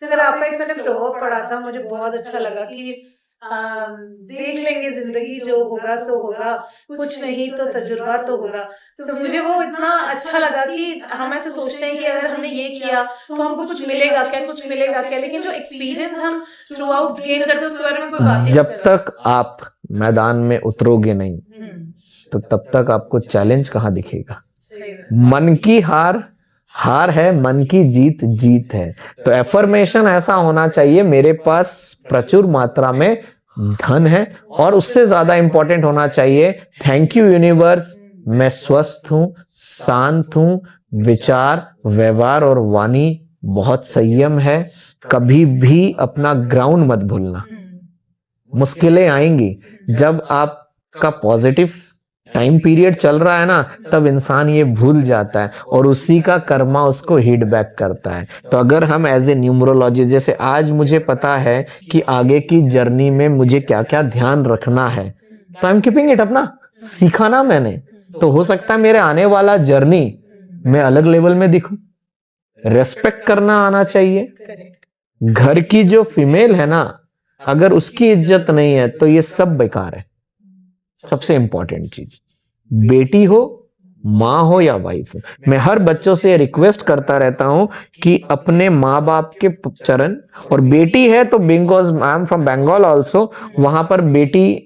सर आपका एक मैंने प्रॉवर्ब पढ़ा था, मुझे बहुत अच्छा लगा कि देख लेंगे, जिंदगी जो होगा सो होगा, कुछ नहीं तो तजुर्बा तो होगा। तो मुझे वो इतना अच्छा लगा कि हम ऐसे सोचते हैं कि अगर हमने ये किया तो हमको कुछ मिलेगा क्या, कुछ मिलेगा क्या, लेकिन जो एक्सपीरियंस हम थ्रू आउट गेन करते हैं उसके बारे में कोई बात नहीं जब तक आप मैदान में उतरोगे नहीं तो तब तक आपको चैलेंज कहाँ दिखेगा। मन की हार हार है, मन की जीत जीत है। तो एफर्मेशन ऐसा होना चाहिए, मेरे पास प्रचुर मात्रा में धन है, और उससे ज्यादा इंपॉर्टेंट होना चाहिए थैंक यू यूनिवर्स, मैं स्वस्थ हूं, शांत हूं, विचार व्यवहार और वाणी बहुत संयम है। कभी भी अपना ग्राउंड मत भूलना। मुश्किलें आएंगी, जब आपका पॉजिटिव टाइम पीरियड चल रहा है ना, तब इंसान ये भूल जाता है और उसी का कर्मा उसको हिट बैक करता है। तो अगर हम एज ए न्यूमरोलॉजी, जैसे आज मुझे पता है कि आगे की जर्नी में मुझे क्या क्या ध्यान रखना है, तो आई एम कीपिंग इट अपना सीखा ना मैंने, तो हो सकता है मेरे आने वाला जर्नी में अलग लेवल में दिखूं। रेस्पेक्ट करना आना चाहिए। घर की जो फीमेल है ना, अगर उसकी इज्जत नहीं है तो ये सब बेकार है। सबसे इंपॉर्टेंट चीज, बेटी हो, माँ हो या वाइफ हो, मैं हर बच्चों से रिक्वेस्ट करता रहता हूं कि अपने माँ बाप के चरण, और बेटी है तो because I am from Bengal also, वहां पर बेटी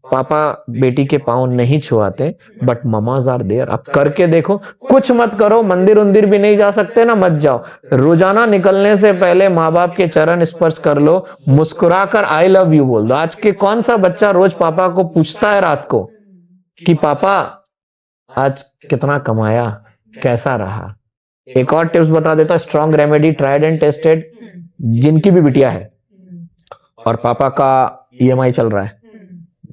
पापा बेटी के पाँव नहीं छुआते, बट ममाज आर देयर। आप करके देखो, कुछ मत करो, मंदिर उंदिर भी नहीं जा सकते ना, मत जाओ, रोजाना निकलने से पहले माँ बाप के चरण स्पर्श कर लो, मुस्कुराकर आई लव यू बोल दो। आज के कौन सा बच्चा रोज पापा को पूछता है रात को कि पापा आज कितना कमाया, कैसा रहा। एक और टिप्स बता देता, strong remedy, tried and tested. जिनकी भी बिटिया है और पापा का ईएमआई चल रहा है,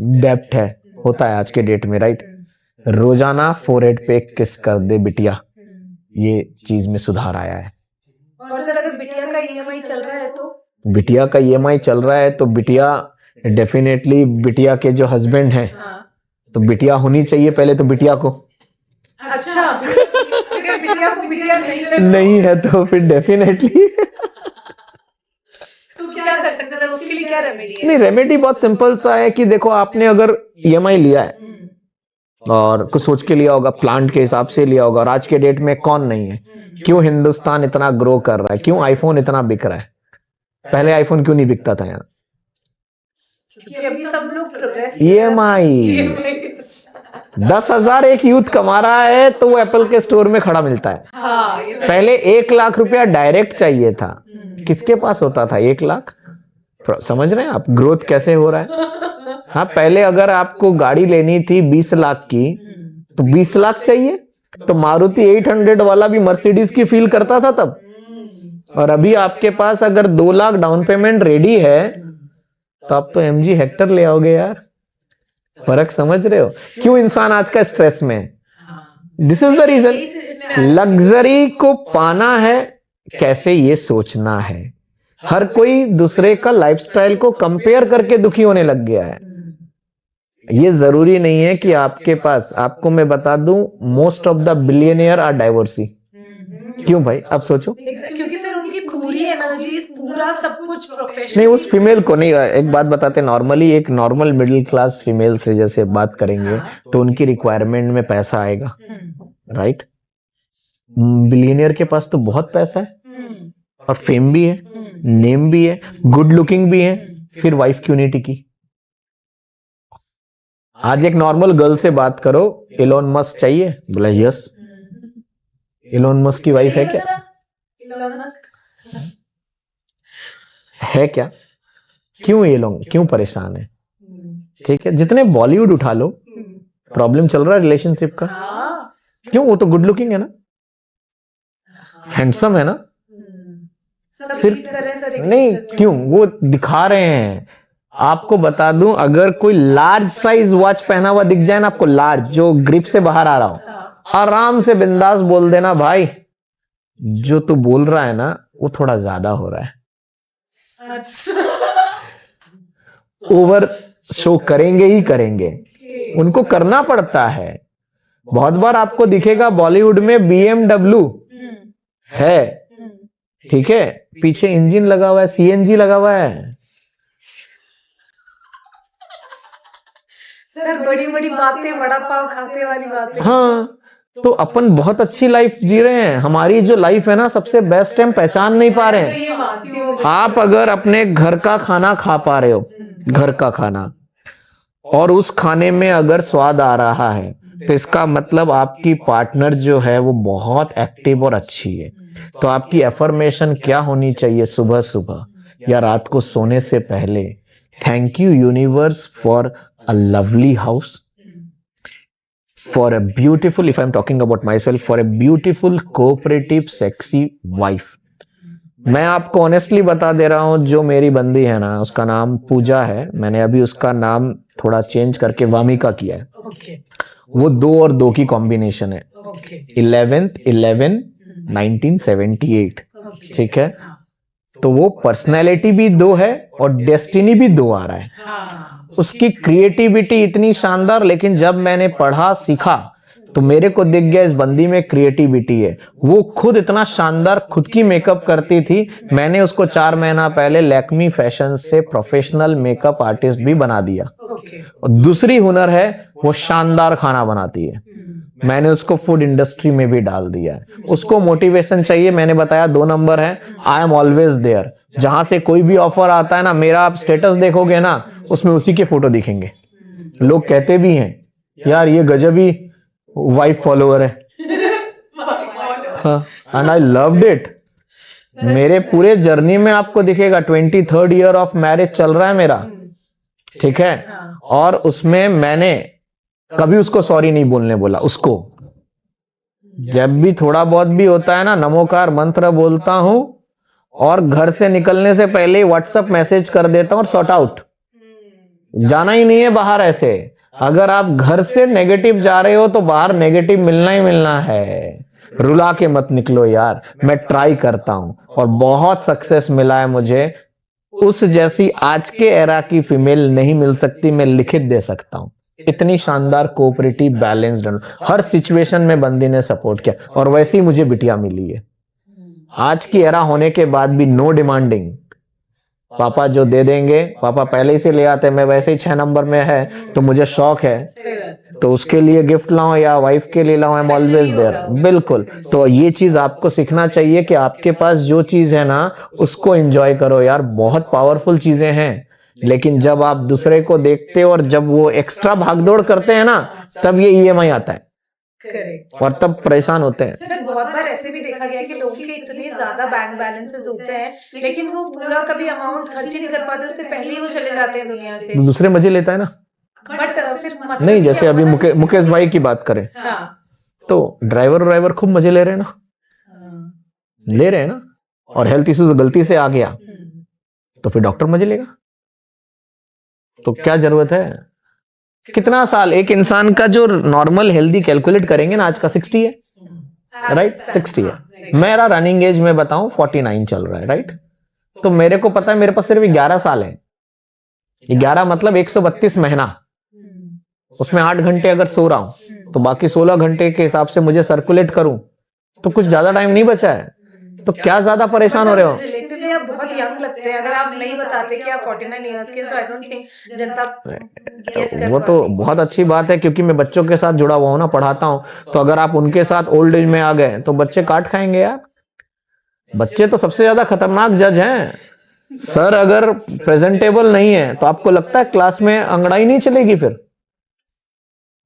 डेप्ट है, होता है आज के डेट में, राइट, रोजाना फोरहेड पे एक किस कर दे बिटिया, ये चीज में सुधार आया है। और सर अगर बिटिया का ईएमआई चल रहा है तो? बिटिया का ईएमआई चल रहा है तो बिटिया डेफिनेटली, बिटिया के जो हस्बैंड हैं, तो बिटिया होनी चाहिए पहले तो बिटिया को। अच्छा, अगर बिटिया को बिटिया नहीं है तो फिर डेफिनेटली तो क्या कर सकते हैं सर, उसके लिए क्या रेमेडी है? नहीं, रेमेडी बहुत सिंपल सा है कि देखो, आपने अगर ईएमआई लिया है और कुछ सोच के लिया होगा, प्लांट के हिसाब से लिया होगा, और आज के डेट में कौन नहीं है, क्यों हिंदुस्तान इतना ग्रो कर रहा है, क्यों आईफोन इतना बिक रहा है, पहले आईफोन क्यों नहीं बिकता था यहाँ? क्योंकि अभी सब लोग प्रोग्रेस, ईएमआई 10,000 एक यूथ कमा रहा है तो वो एप्पल के स्टोर में खड़ा मिलता है। पहले 1 लाख रुपया डायरेक्ट चाहिए था, किसके पास होता था 1 लाख? समझ रहे हैं आप ग्रोथ कैसे हो रहा है? हाँ, पहले अगर आपको गाड़ी लेनी थी 20 लाख की तो 20 लाख चाहिए, तो मारुति 800 वाला भी मर्सिडीज की फील करता था तब। और अभी आपके पास अगर 2 लाख डाउन पेमेंट रेडी है तो आप तो MG हेक्टर ले आओगे यार। फर्क समझ रहे हो क्यों इंसान आज का स्ट्रेस में? This is the reason. Luxury को पाना है कैसे, ये सोचना है। हर कोई दूसरे का लाइफस्टाइल को कंपेयर करके दुखी होने लग गया है। ये जरूरी नहीं है कि आपके पास, आपको मैं बता दूं, most of the billionaire are divorcee. क्यों भाई, अब सोचो। क्योंकि सर उनकी पूरी एनर्जी, पूरा सब कुछ प्रोफेशनल। नहीं, उस फीमेल को नहीं, एक बात बताते, नॉर्मली एक नॉर्मल मिडिल क्लास फीमेल से जैसे बात करेंगे तो उनकी रिक्वायरमेंट में पैसा आएगा, राइट। बिलियनियर के पास तो बहुत पैसा है और फेम भी है, नेम भी है, गुड लुकिंग भी है, फिर वाइफ क्यों नहीं टिकी? आज एक नॉर्मल गर्ल से बात करो, इलोन मस्क चाहिए, बोला यस। इलोन मस्क की वाइफ है क्या? इलोन मस्क है क्या? क्यों ये लोग क्यों परेशान है? ठीक है, जितने बॉलीवुड उठा लो, प्रॉब्लम चल रहा है रिलेशनशिप का। क्यों? वो तो गुड लुकिंग है ना, हैंडसम है ना, फिर नहीं क्यों? वो दिखा रहे हैं। आपको बता दूं, अगर कोई लार्ज साइज वॉच पहना हुआ दिख जाए ना आपको, लार्ज जो ग्रिप से बाहर आ रहा हो, आराम से बिंदास बोल देना, भाई जो तू बोल रहा है ना वो थोड़ा ज्यादा हो रहा है। ओवर शो करेंगे ही करेंगे, उनको करना पड़ता है। बहुत बार आपको दिखेगा बॉलीवुड में BMW है, ठीक है, पीछे इंजन लगा हुआ है, CNG लगा हुआ है, सर बड़ी बड़ी बातें, बड़ा पाव खाते वाली बातें। हाँ, तो अपन बहुत अच्छी लाइफ जी रहे हैं। हमारी जो लाइफ है ना सबसे बेस्ट है, हम पहचान नहीं पा रहे तो हैं। ये मानती हूँ। आप अगर अपने घर का खाना खा पा रहे हो, घर का खाना, और उस खाने में अगर स्वाद आ रहा है, तो इसका मतलब आपकी पार्टनर जो है वो बहुत एक्टिव और अच्छी है। तो आपकी एफर्मेशन क्या होनी चाहिए सुबह सुबह या रात को सोने से पहले? Thank you universe for a lovely house, for a beautiful, if I'm talking about myself, for a beautiful, cooperative, sexy wife. मैं आपको ऑनेस्टली बता दे रहा हूं, जो मेरी बंदी है ना, उसका नाम पूजा है। मैंने अभी उसका नाम थोड़ा चेंज करके वामिका किया है। ओके वो 2 और 2 की कॉम्बिनेशन है। Okay 11th 11 1978, okay. ठीक है। तो वो पर्सनैलिटी भी 2 है और डेस्टिनी भी 2 आ रहा है। हाँ उसकी क्रिएटिविटी इतनी शानदार, लेकिन जब मैंने पढ़ा सीखा तो मेरे को दिख गया इस बंदी में क्रिएटिविटी है। वो खुद इतना शानदार खुद की मेकअप करती थी, मैंने उसको 4 महीना पहले लैक्मी फैशन से प्रोफेशनल मेकअप आर्टिस्ट भी बना दिया। ओके और दूसरी हुनर है, वो शानदार खाना बनाती है। मैंने उसको फूड इंडस्ट्री में भी डाल दिया है। उसको मोटिवेशन चाहिए, मैंने बताया 2 नंबर है, आई एम ऑलवेज देयर। जहां से कोई भी ऑफर आता है ना, मेरा आप स्टेटस देखोगे ना, उसमें उसी के फोटो दिखेंगे। लोग कहते भी हैं यार ये गजब ही वाइफ फॉलोअर है, एंड आई लव्ड इट। मेरे पूरे जर्नी में आपको दिखेगा 23rd ईयर ऑफ मैरिज चल रहा है मेरा, ठीक है। और उसमें मैंने कभी उसको सॉरी नहीं बोलने बोला। उसको जब भी थोड़ा बहुत भी होता है ना, नमोकार मंत्र बोलता हूं और घर से निकलने से पहले व्हाट्सएप मैसेज कर देता हूं और सॉर्ट आउट। जाना ही नहीं है बाहर ऐसे। अगर आप घर से नेगेटिव जा रहे हो तो बाहर नेगेटिव मिलना ही मिलना है। रुला के मत निकलो यार। मैं ट्राई करता हूं और बहुत सक्सेस मिला है मुझे। उस जैसी आज के एरा की फीमेल नहीं मिल सकती, मैं लिखित दे सकता हूं। इतनी शानदार कोऑपरेटिव बैलेंस्ड, हर सिचुएशन में बंदी ने सपोर्ट किया, और वैसे ही मुझे बिटिया मिली है। आज की एरा होने के बाद भी नो डिमांडिंग। पापा जो दे देंगे, पापा पहले ही से ले आते, मैं वैसे ही 6 नंबर में है तो मुझे शौक है तो उसके लिए गिफ्ट लाऊं या वाइफ के लिए लाऊं, आई एम ऑलवेज देयर। बिल्कुल। तो ये चीज आपको सीखना चाहिए कि आपके पास जो चीज है ना उसको एंजॉय करो यार। बहुत पावरफुल चीजें हैं, लेकिन जब आप दूसरे को देखते हो और जब वो एक्स्ट्रा भागदौड़ करते हैं ना, तब ये ईएमआई आता है और तब परेशान होते हैं। सर बहुत बार ऐसे भी देखा गया है कि लोगों के इतने ज्यादा बैंक बैलेंसेस होते हैं लेकिन वो पूरा कभी अमाउंट खर्च ही नहीं कर पाते, उससे पहले ही वो चले जाते हैं दुनिया से। तो दूसरे मजे लेता है ना। बट फिर मतलब नहीं, जैसे अभी मुकेश भाई की बात करें, हाँ तो ड्राइवर खूब मजे ले रहे हैं ना, ले रहे हैं ना। और हेल्थ इश्यूज गलती से आ गया तो फिर डॉक्टर मजे लेगा। तो क्या जरूरत है? कितना साल एक इंसान का जो नॉर्मल हेल्दी कैलकुलेट करेंगे ना, आज का 60 है, राइट? 60 है। मेरा रनिंग एज में बताऊं 49 चल रहा है, राइट? तो मेरे को पता है मेरे पास सिर्फ 11 साल है। 11 मतलब 132 महीना, उसमें 8 घंटे अगर सो रहा हूं तो बाकी 16 घंटे के हिसाब से मुझे सर्कुलेट करूं तो कुछ ज्यादा टाइम नहीं बचा है। तो क्या ज्यादा परेशान हो रहे हो? रिलेटिवली आप बहुत यंग लगते हैं। अगर आप नहीं बताते कि आप 49 इयर्स के, सो I don't think Janata guess कर वो तो बहुत अच्छी बात है, क्योंकि मैं बच्चों के साथ जुड़ा हुआ हूं ना, पढ़ाता हूं। तो अगर आप उनके साथ ओल्ड एज में आ गए तो बच्चे काट खाएंगे यार। बच्चे तो सबसे ज्यादा खतरनाक जज हैं। सर अगर प्रेजेंटेबल नहीं है तो आपको लगता है क्लास में अंगड़ाई नहीं चलेगी फिर।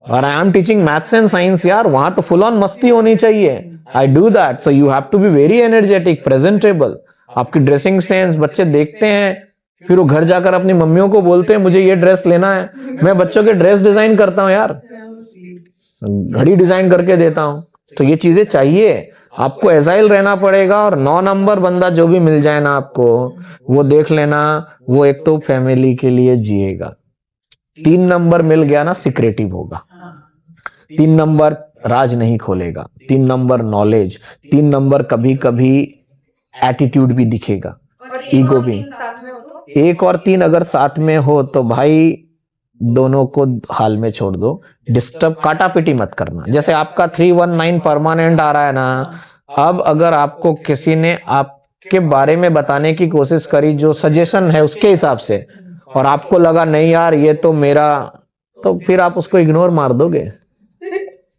और I am teaching maths and science यार, वहां तो फुल ऑन मस्ती होनी चाहिए। I do that, so you have to be very energetic, presentable. आपकी ड्रेसिंग सेंस बच्चे देखते हैं, फिर वो घर जाकर अपनी मम्मियों को बोलते हैं मुझे ये ड्रेस लेना है। मैं बच्चों के ड्रेस डिजाइन करता हूं यार, घड़ी डिजाइन करके देता हूं। तो ये चीजें चाहिए। आपको एजाइल रहना पड़ेगा। और 9 नंबर बंदा जो भी मिल जाए ना आपको, वो देख लेना, वो एक तो फैमिली के लिए जिएगा। 3 नंबर मिल गया ना, सिक्रेटिव होगा। 3 नंबर राज नहीं खोलेगा। 3 नंबर नॉलेज। 3 नंबर कभी कभी एटीट्यूड भी दिखेगा, ईगो भी। 1 और 3 अगर साथ में हो तो भाई दोनों को हाल में छोड़ दो। डिस्टर्ब, काटा पिटी मत करना। जैसे आपका 319 परमानेंट आ रहा है ना, अब अगर आपको किसी ने आपके बारे में बताने की कोशिश करी जो सजेशन है उसके हिसाब से, और आपको लगा नहीं यार ये तो मेरा तो फिर आप उसको इग्नोर मार दोगे।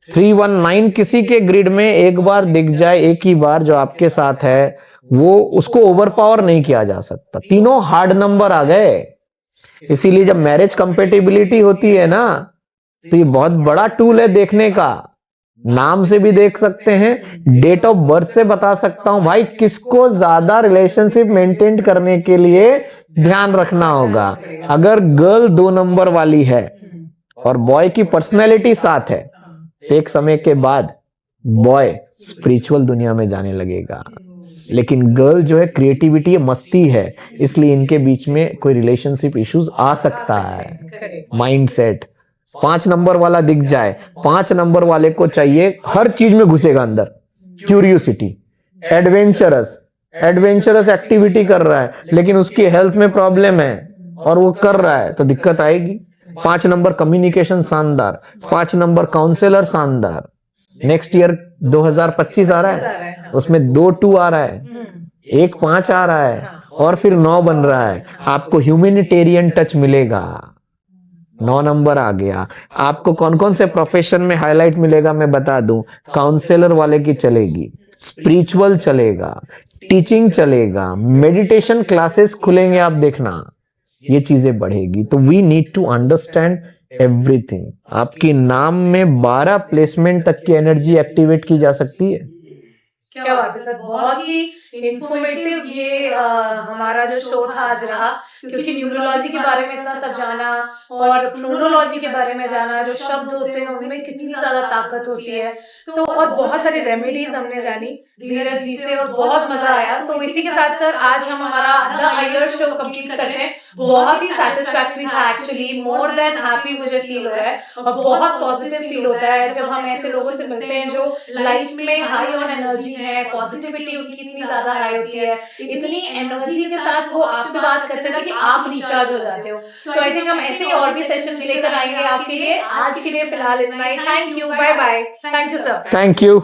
319 किसी के ग्रिड में एक बार दिख जाए, एक ही बार जो आपके साथ है, वो उसको ओवर पावर नहीं किया जा सकता। तीनों हार्ड नंबर आ गए। इसीलिए जब मैरिज कंपेटिबिलिटी होती है ना, तो ये बहुत बड़ा टूल है देखने का। नाम से भी देख सकते हैं, डेट ऑफ बर्थ से बता सकता हूं भाई किसको ज्यादा रिलेशनशिप मेंटेन करने के लिए ध्यान रखना होगा। अगर गर्ल 2 नंबर वाली है और बॉय की पर्सनैलिटी 7 है, तो एक समय के बाद बॉय स्पिरिचुअल दुनिया में जाने लगेगा। लेकिन गर्ल जो है क्रिएटिविटी है, मस्ती है, इसलिए इनके बीच में कोई रिलेशनशिप इश्यूज आ सकता है। माइंडसेट 5 नंबर वाला दिख जाए, 5 नंबर वाले को चाहिए हर चीज में घुसेगा अंदर, क्यूरियोसिटी, एडवेंचरस एक्टिविटी कर रहा है, लेकिन उसकी हेल्थ में प्रॉब्लम है और वो कर रहा है तो दिक्कत आएगी। 5 नंबर कम्युनिकेशन शानदार, 5 नंबर काउंसलर शानदार। नेक्स्ट ईयर 2025 आ रहा है, उसमें 2 2 आ रहा है, 1 5 आ रहा है और फिर 9 बन रहा है। आपको ह्यूमैनिटेरियन टच मिलेगा। 9 नंबर आ गया। आपको कौन कौन से प्रोफेशन में हाईलाइट मिलेगा मैं बता दूं। काउंसलर वाले की चलेगी, स्पिरिचुअल चलेगा, टीचिंग चलेगा, मेडिटेशन क्लासेस खुलेंगे, आप देखना ये चीजें बढ़ेगी। तो we need to understand everything. आपकी नाम में 12 प्लेसमेंट तक की एनर्जी एक्टिवेट की जा सकती है। क्या बात है सर, बहुत ही इंफॉर्मेटिव ये हमारा जो शो था आज रहा, क्योंकि न्यूमरोलॉजी के बारे में इतना सब जाना और प्रोनोलॉजी के बारे में जाना, जो शब्द होते हैं उनमें कितनी ज्यादा ताकत होती है, तो और बहुत सारी रेमेडीज हमने जानी धीरज जी से और बहुत मजा आया। तो इसी के साथ सर आज हम हमारा द आयर शो कंप्लीट करते हैं। बहुत ही सेटिस्फैक्टरी था एक्चुअली, मोर देन हैप्पी मुझे फील हो रहा है और बहुत पॉजिटिव फील होता है जब हम ऐसे लोगों से मिलते हैं जो लाइफ में हाई ऑन एनर्जी है, पॉजिटिविटी उनकी इतनी ज्यादा हाई होती है, इतनी एनर्जी के साथ वो आपसे बात करते हैं ना कि आप रिचार्ज हो जाते हो। तो आई थिंक हम ऐसे और भी सेशंस लेकर आएंगे आपके लिए। आज के लिए फिलहाल इतना ही। Thank you, bye bye. Thank you sir. Thank you.